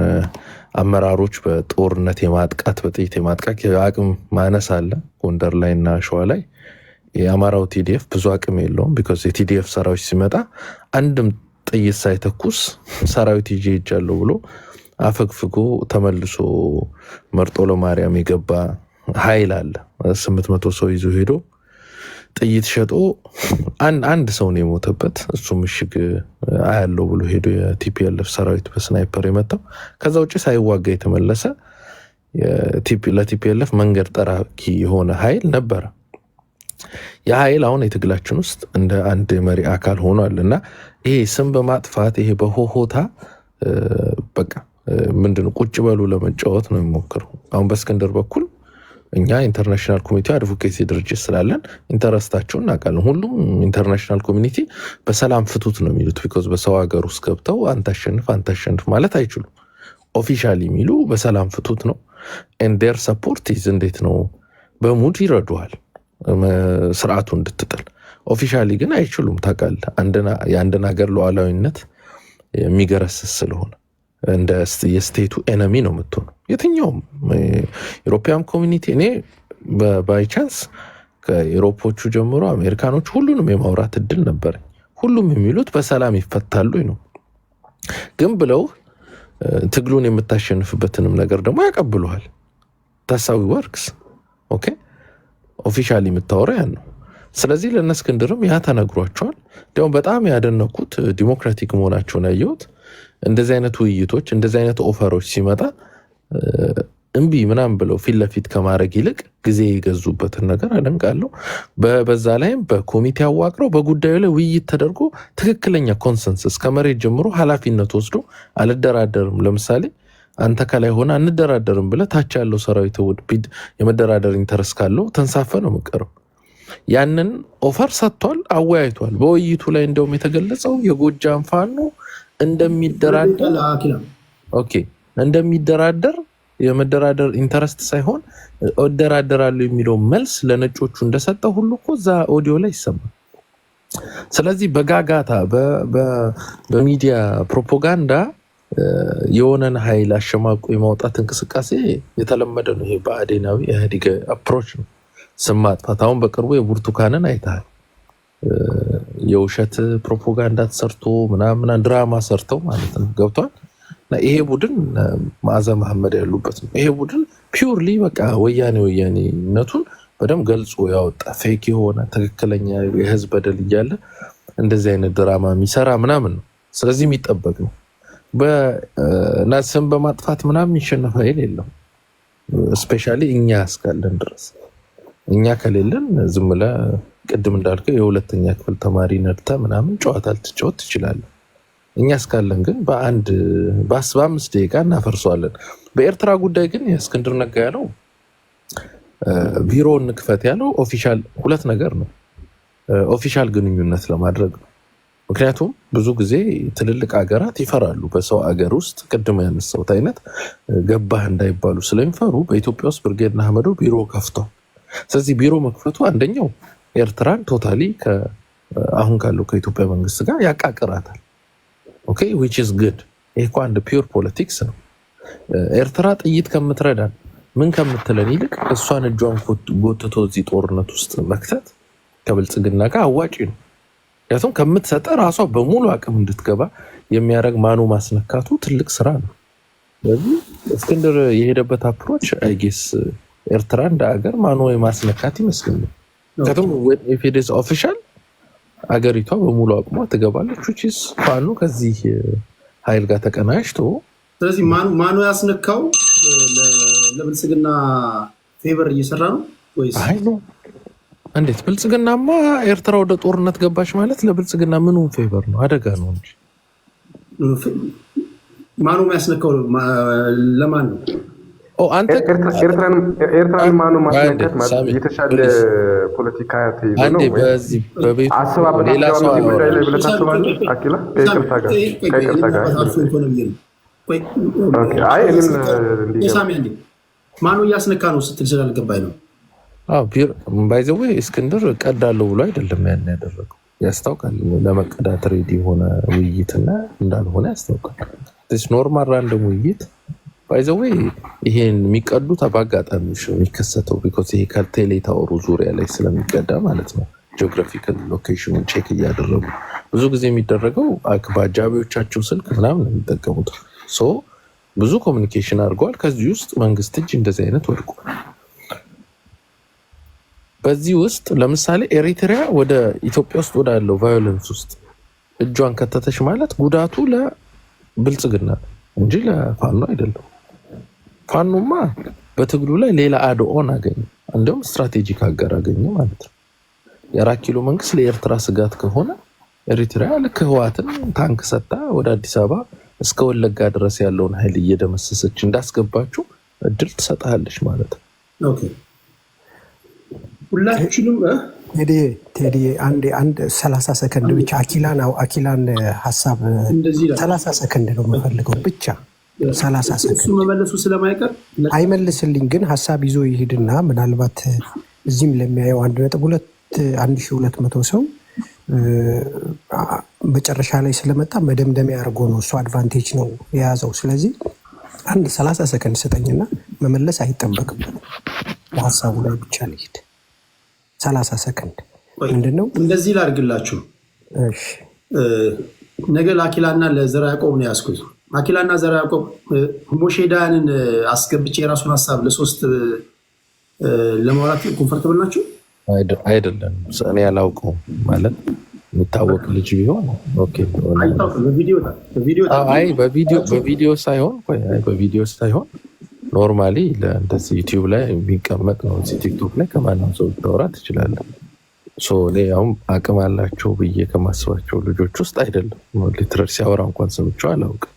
አመራሮች በጦርነት የማጥቃት በጥይት የማጥቃት የአቅም ማነስ አለ ጎንደር ላይ እና ሸዋ ላይ። የአማራው ቲዲኤፍ ብዙ አቅም የለውም። ቢኮዝ የቲዲኤፍ ሰራዊት ሲመጣ አንድም ጥይት ሳይተኩስ ሰራዊት ይዤ ሄጃለሁ ብሎ አፈግፍጎ ተመልሶ መርጦ ለማርያም የገባ ኃይል አለ። 800 ሰው ይዞ ሄዶ ጥይት ሸጦ አንድ ሰው ነው የሞተበት። እሱ ምሽግ አያለው ብሎ ሄዶ የቲፒኤልኤፍ ሰራዊት በስናይፐር የመታው። ከዛ ውጭ ሳይዋጋ የተመለሰ ለቲፒኤልኤፍ መንገድ ጠራጊ የሆነ ኃይል ነበረ። የኃይል አሁን የትግላችን ውስጥ እንደ አንድ መሪ አካል ሆኗል እና ይሄ ስም በማጥፋት ይሄ በሆሆታ በቃ ምንድነው ቁጭ በሉ ለመጫወት ነው የሚሞክረው። አሁን በእስክንድር በኩል እኛ ኢንተርናሽናል ኮሚኒቲ አድቮኬሲ ድርጅት ስላለን ኢንተረስታቸውን እናውቃለን። ሁሉም ኢንተርናሽናል ኮሚኒቲ በሰላም ፍቱት ነው የሚሉት። ቢኮዝ በሰው ሀገር ውስጥ ገብተው አንታሸንፍ ማለት አይችሉም። ኦፊሻሊ የሚሉ በሰላም ፍቱት ነው። ኤንዴር ሰፖርት ይዝ እንዴት ነው በሙድ ይረዱሃል ስርዓቱ እንድትጥል። ኦፊሻሊ ግን አይችሉም። ታውቃለህ የአንድን ሀገር ሉዓላዊነት የሚገረስስ ስለሆነ እንደ የስቴቱ ኤነሚ ነው የምትሆነው። የትኛውም ኢሮፒያን ኮሚኒቲ እኔ ባይቻንስ ከኢሮፖቹ ጀምሮ አሜሪካኖች ሁሉንም የማውራት እድል ነበረኝ። ሁሉም የሚሉት በሰላም ይፈታሉ ነው። ግን ብለው ትግሉን የምታሸንፍበትንም ነገር ደግሞ ያቀብሉሃል። ታሳዊ ወርክስ ኦኬ ኦፊሻሊ የምታወራ ያን ነው። ስለዚህ ለእነ እስክንድርም ያ ተነግሯቸዋል። ደግሞ በጣም ያደነኩት ዲሞክራቲክ መሆናቸውን ያየሁት እንደዚህ አይነት ውይይቶች እንደዚህ አይነት ኦፈሮች ሲመጣ እምቢ ምናምን ብለው ፊት ለፊት ከማድረግ ይልቅ ጊዜ የገዙበትን ነገር አደንቃለሁ። በዛ ላይም በኮሚቴ አዋቅረው በጉዳዩ ላይ ውይይት ተደርጎ ትክክለኛ ኮንሰንሰስ ከመሬት ጀምሮ ኃላፊነት ወስዶ አልደራደርም። ለምሳሌ አንተ ከላይ ሆነ አንደራደርም ብለህ ታች ያለው ሰራዊት ውድ የመደራደር ኢንተረስ ካለው ተንሳፈ ነው የምቀረው። ያንን ኦፈር ሰጥቷል፣ አወያይቷል። በውይይቱ ላይ እንደውም የተገለጸው የጎጃም ፋኖ እንደሚደራደር የመደራደር ኢንተረስት ሳይሆን እደራደራለሁ የሚለው መልስ ለነጮቹ እንደሰጠ ሁሉ እኮ እዛ ኦዲዮ ላይ ይሰማል። ስለዚህ በጋጋታ በሚዲያ ፕሮፓጋንዳ የሆነን ኃይል አሸማቆ የማውጣት እንቅስቃሴ የተለመደ ነው። ይሄ በአዴናዊ ኢህአዴግ አፕሮች ነው፣ ስም ማጥፋት። አሁን በቅርቡ የብርቱካንን አይተሃል። የውሸት ፕሮፓጋንዳ ተሰርቶ ምናምን ድራማ ሰርተው ማለት ነው። ገብቷል። ይሄ ቡድን መዓዛ መሐመድ ያሉበት ነው። ይሄ ቡድን ፒውርሊ በቃ ወያኔነቱን በደንብ ገልጾ ያወጣ ፌክ የሆነ ትክክለኛ የህዝብ በደል እያለ እንደዚህ አይነት ድራማ የሚሰራ ምናምን ነው። ስለዚህ የሚጠበቅ ነው። ስም በማጥፋት ምናምን የሚሸነፍ ኃይል የለም። ስፔሻሊ እኛ እስካለን ድረስ። እኛ ከሌለን ዝም ብለህ ቅድም እንዳልከው የሁለተኛ ክፍል ተማሪ ነድተህ ምናምን ጨዋታ ልትጫወት ትችላለህ። እኛ እስካለን ግን በ5 ደቂቃ እናፈርሰዋለን። በኤርትራ ጉዳይ ግን የእስክንድር ነጋ ያለው ቢሮ እንክፈት ያለው ኦፊሻል ሁለት ነገር ነው። ኦፊሻል ግንኙነት ለማድረግ ነው። ምክንያቱም ብዙ ጊዜ ትልልቅ ሀገራት ይፈራሉ። በሰው ሀገር ውስጥ ቅድም ያነሳሁት አይነት ገባህ እንዳይባሉ ስለሚፈሩ በኢትዮጵያ ውስጥ ብርጌድ ንሓመዱ ቢሮ ከፍቷል። ስለዚህ ቢሮ መክፈቱ አንደኛው ኤርትራን ቶታሊ አሁን ካለው ከኢትዮጵያ መንግስት ጋር ያቃቅራታል። ኦኬ which is good። ይሄ እኮ አንድ ፒውር ፖለቲክስ ነው። ኤርትራ ጥይት ከምትረዳን ምን ከምትለን ይልቅ እሷን እጇን ጎትቶ እዚህ ጦርነት ውስጥ መክተት ከብልጽግና ጋር አዋጪ ነው። ያቱን ከምትሰጠ ራሷ በሙሉ አቅም እንድትገባ የሚያደርግ ማኑ ማስነካቱ ትልቅ ስራ ነው። ስለዚህ እስክንድር የሄደበት አፕሮች አይጌስ ኤርትራ እንደ ሀገር ማኑ ማስነካት ይመስለኛል። ከቱም if it is official አገሪቷ በሙሉ አቅሟ ትገባለች። which is ፋኖ ከዚህ ኃይል ጋር ተቀናጅቶ ስለዚህ ማኑ ያስነካው ለብልጽግና ፌቨር እየሰራ ነው ወይስ አይ ነው? እንዴት ብልጽግናማ ኤርትራ ወደ ጦርነት ገባች ማለት ለብልጽግና ምኑን ፌቨር ነው? አደጋ ነው እንጂ ማኑ ያስነካው ለማን ነው? አንተ ኤርትራን ማኑ ማስነካት ማለት የተሻለ ፖለቲካ ተይዞ ነው ወይ? በዚህ በቤት ሌላ ሰው አኪላ ከይቅርታ ጋር ማኑ እያስነካ ነው ስትል ስላልገባኝ ነው። ባይዘዌ እስክንድር ቀዳለው ብሎ አይደለም ያን ያደረገው፣ ያስታውቃል። ለመቀዳት ሬዲ የሆነ ውይይትና እንዳልሆነ ያስታውቃል። ኖርማል ራንደም ውይይት ባይዘዌ ይሄን የሚቀዱት በአጋጣሚዎች ነው የሚከሰተው። ቢኮዝ ይሄ ከቴሌ ታወሩ ዙሪያ ላይ ስለሚቀዳ ማለት ነው። ጂኦግራፊካል ሎኬሽኑን ቼክ እያደረጉ ብዙ ጊዜ የሚደረገው በአጃቢዎቻቸው ስልክ ምናምን ነው የሚጠቀሙት። ብዙ ኮሚኒኬሽን አድርገዋል። ከዚህ ውስጥ መንግስት እጅ እንደዚህ አይነት ወድቋል። በዚህ ውስጥ ለምሳሌ ኤሪትሪያ ወደ ኢትዮጵያ ውስጥ ወዳለው ቫዮለንስ ውስጥ እጇን ከተተች ማለት ጉዳቱ ለብልጽግና እንጂ ለፋኖ አይደለም። ፋኖማ በትግሉ ላይ ሌላ አድኦን አገኘ፣ እንዲሁም ስትራቴጂክ አጋር አገኘ ማለት ነው። የ4 ኪሎ መንግስት ለኤርትራ ስጋት ከሆነ ኤሪትሪያ ልክ ህወሓትን ታንክ ሰጣ ወደ አዲስ አበባ እስከ ወለጋ ድረስ ያለውን ኃይል እየደመሰሰች እንዳስገባችሁ እድል ትሰጣለች ማለት ነው። ኦኬ ሁላችንም ቴዲ አንድ 30 ሰከንድ ብቻ አኪላን ሀሳብ 30 ሰከንድ ነው የምፈልገው ብቻ 30 ሰከንድ። እሱ መመለሱ ስለማይቀር አይመልስልኝ፣ ግን ሀሳብ ይዞ ይሄድና ምናልባት እዚህም ለሚያየው 1.1200 ሰው መጨረሻ ላይ ስለመጣ መደምደሚያ አድርጎ ነው እሱ አድቫንቴጅ ነው የያዘው። ስለዚህ አንድ 30 ሰከንድ ስጠኝና መመለስ አይጠበቅም፣ በሀሳቡ ላይ ብቻ ልሂድ። 30 ሰከንድ ምንድነው? እንደዚህ ላድርግላችሁ። ነገ ለአኪላና ለዘራ ያዕቆብ ነው ያስኩት። አኪላና ዘራ ያዕቆብ ሞሼ ዳያንን አስገብቼ የራሱን ሀሳብ ለሶስት ለማውራት ኮንፈርተብል ናቸው? አይደለም እኔ ያላውቀው ማለት የሚታወቅ ልጅ ቢሆን በቪዲዮ ሳይሆን ኖርማሊ እንደዚህ ዩቲዩብ ላይ የሚቀመጥ ነው። እዚህ ቲክቶክ ላይ ከማንም ሰው ልታወራ ትችላለህ። እኔ አሁን አቅም አላቸው ብዬ ከማስባቸው ልጆች ውስጥ አይደለም። ሊትራሊ ሲያወራ እንኳን ሰምቼው አላውቅም።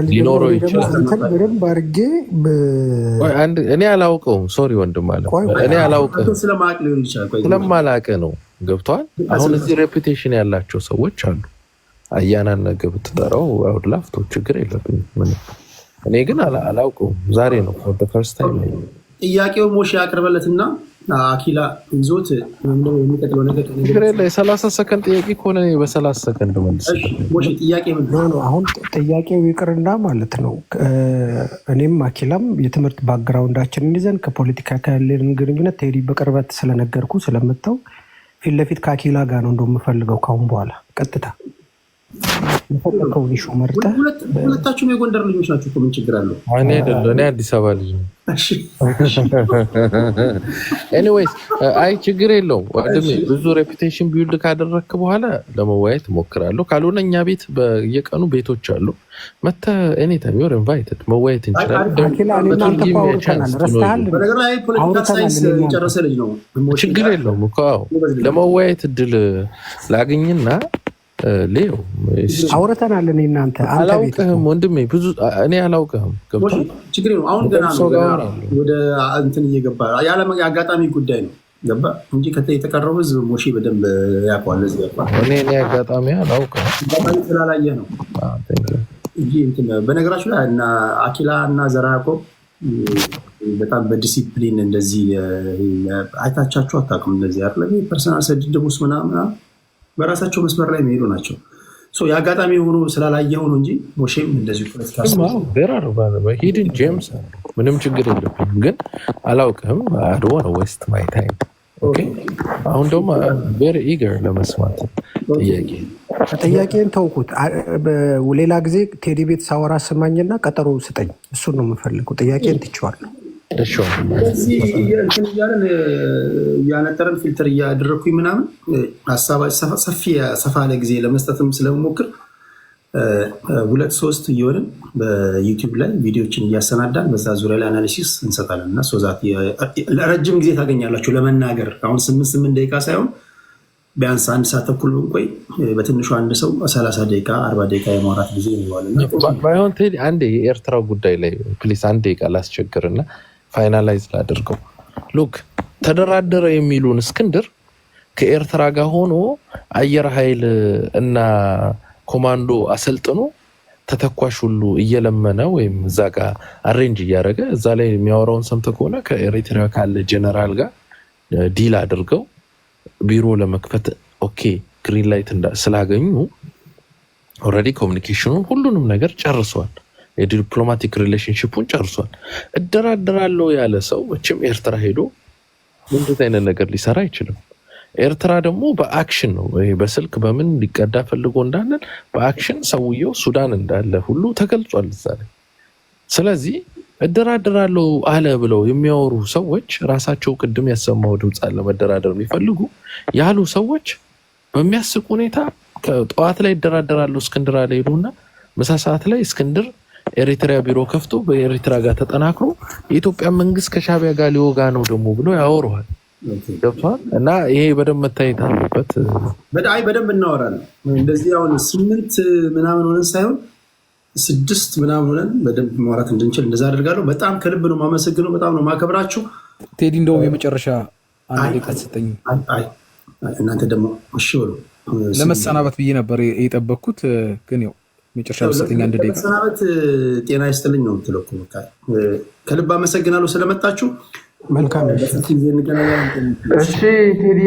ሊኖረው ይችላል። እኔ አላውቀውም። ሶሪ ወንድም አለ እኔ አላውቅም ስለማላውቅ ነው። ገብቷል። አሁን እዚህ ሬፑቴሽን ያላቸው ሰዎች አሉ። አያናን ነገ ብትጠራው አውድላፍቶ ችግር የለብኝም። እኔ ግን አላውቀውም። ዛሬ ነው ፈርስት ታይም ነው። ጥያቄው ሞሼ ያቀርበለትና አኪላ ይዞት የሚቀጥለው ነገር የ30 ሰከንድ ጥያቄ ከሆነ በ30 ሰከንድ መልስ። ጥያቄ አሁን ጥያቄው ይቅርና ማለት ነው። እኔም አኪላም የትምህርት ባክግራውንዳችንን ይዘን ከፖለቲካ ካለን ግንኙነት ቴዲ በቅርበት ስለነገርኩ ስለምታው ፊት ለፊት ከአኪላ ጋር ነው እንደምፈልገው ካሁን በኋላ ቀጥታ ሁለታችሁም የጎንደር ልጆች ናቸው እኮ ምን ችግር አለው? እኔ አዲስ አበባ ልጅ ነው። ኤኒዌይስ አይ ችግር የለውም ወንድሜ። ብዙ ሬፑቴሽን ቢውልድ ካደረግክ በኋላ ለመወያየት እሞክራለሁ። ካልሆነ እኛ ቤት በየቀኑ ቤቶች አሉ። መተህ ኤኒታይም ዩር ኢንቫይትድ መወያየት እንችላለን። ችግር የለውም እኮ ለመወያየት እድል ላግኝና ሌው አውርተናል። እኔ እናንተ አላውቅህም ወንድሜ ብዙ እኔ አላውቅህም። ችግር ነው። አሁን ገና ወደ እንትን እየገባ የአጋጣሚ ጉዳይ ነው ገባ እንጂ የተቀረው ህዝብ ሞሼ በደንብ ያውቀዋል። እዚህ ያውቀዋል። እኔ አጋጣሚ አላውቅህም ስላላየ ነው እንጂ እንትን በነገራችሁ ላይ እና አኪላ እና ዘራ ያዕቆብ በጣም በዲሲፕሊን እንደዚህ አይታቻችሁ አታውቅም። እንደዚህ አይደለም ፐርሰናል ስድድቡስ ምናምን በራሳቸው መስመር ላይ የሚሄዱ ናቸው። የአጋጣሚ የሆኑ ስላላየ ሆኑ እንጂ ሞሼም እንደዚሁ ሂድን ጄምስ ምንም ችግር የለብኝም። ግን አላውቅህም። አድዋን ዌስት ማይ ታይም። አሁን ደግሞ ቬሪ ኢገር ለመስማት ጥያቄን ተውኩት። ሌላ ጊዜ ቴዲ ቤት ሳወራ ስማኝና ቀጠሮ ስጠኝ። እሱን ነው የምፈልገው። ጥያቄን ትቼዋለሁ። እያለን እያነጠረን ፊልተር እያደረግኩኝ ምናምን ሀሳብ ሰፋ ያለ ጊዜ ለመስጠትም ስለምሞክር 2-3 እየሆንን በዩቲዩብ ላይ ቪዲዮችን እያሰናዳን በዛ ዙሪያ ላይ አናሊሲስ እንሰጣለን እና ሶዛት ረጅም ጊዜ ታገኛላችሁ ለመናገር። አሁን 8 ደቂቃ ሳይሆን ቢያንስ 1 ሰዓት ተኩል ብንቆይ በትንሹ አንድ ሰው 30 ደቂቃ 40 ደቂቃ የማውራት ጊዜ ይኖራል። ባይሆን ቴዲ አንዴ የኤርትራው ጉዳይ ላይ ፕሊስ 1 ደቂቃ ላስቸግርና ፋይናላይዝ ላድርገው። ሉክ ተደራደረ የሚሉን እስክንድር ከኤርትራ ጋር ሆኖ አየር ኃይል እና ኮማንዶ አሰልጥኖ ተተኳሽ ሁሉ እየለመነ ወይም እዛ ጋር አሬንጅ እያደረገ እዛ ላይ የሚያወራውን ሰምተህ ከሆነ ከኤርትራ ካለ ጀነራል ጋር ዲል አድርገው ቢሮ ለመክፈት ኦኬ ግሪን ላይት ስላገኙ ኦልሬዲ ኮሚኒኬሽኑን ሁሉንም ነገር ጨርሷል። የዲፕሎማቲክ ሪሌሽንሽፑን ጨርሷል። እደራደራለሁ ያለ ሰው መቼም ኤርትራ ሄዶ ምንድን አይነት ነገር ሊሰራ አይችልም። ኤርትራ ደግሞ በአክሽን ነው በስልክ በምን ሊቀዳ ፈልጎ እንዳለን በአክሽን ሰውየው ሱዳን እንዳለ ሁሉ ተገልጿል እዛ ላይ። ስለዚህ እደራደራለሁ አለ ብለው የሚያወሩ ሰዎች ራሳቸው ቅድም ያሰማው ድምፅ አለ መደራደር የሚፈልጉ ያሉ ሰዎች በሚያስቅ ሁኔታ ጠዋት ላይ እደራደራለሁ እስክንድር አለ ሄዱና ምሳ ሰዓት ላይ እስክንድር ኤሪትሪያ ቢሮ ከፍቶ በኤሪትራ ጋር ተጠናክሮ የኢትዮጵያ መንግስት ከሻቢያ ጋር ሊወጋ ነው ደግሞ ብሎ ያወሩሃል። ገብቷል። እና ይሄ በደንብ መታየት አለበት። በደንብ እናወራለን። እንደዚህ አሁን 8 ምናምን ሆነን ሳይሆን 6 ምናምን ሆነን በደንብ ማውራት እንድንችል እንደዛ አደርጋለሁ። በጣም ከልብ ነው የማመሰግነው። በጣም ነው የማከብራችሁ። ቴዲ እንደውም የመጨረሻ አንድ ደቂቃ ተሰጠኝ። እናንተ ደግሞ እሺ በሉ። ለመሰናበት ብዬ ነበር የጠበቅኩት ግን ያው መጨረሻ በሰጠኝ አንድ ደቂቃ። ለመሰናበት ጤና ይስጥልኝ ነው የምትለው እኮ በቃ። ከልብ አመሰግናለሁ ስለመጣችሁ። መልካም ጊዜ እንገናኛለን። እሺ ቴዲ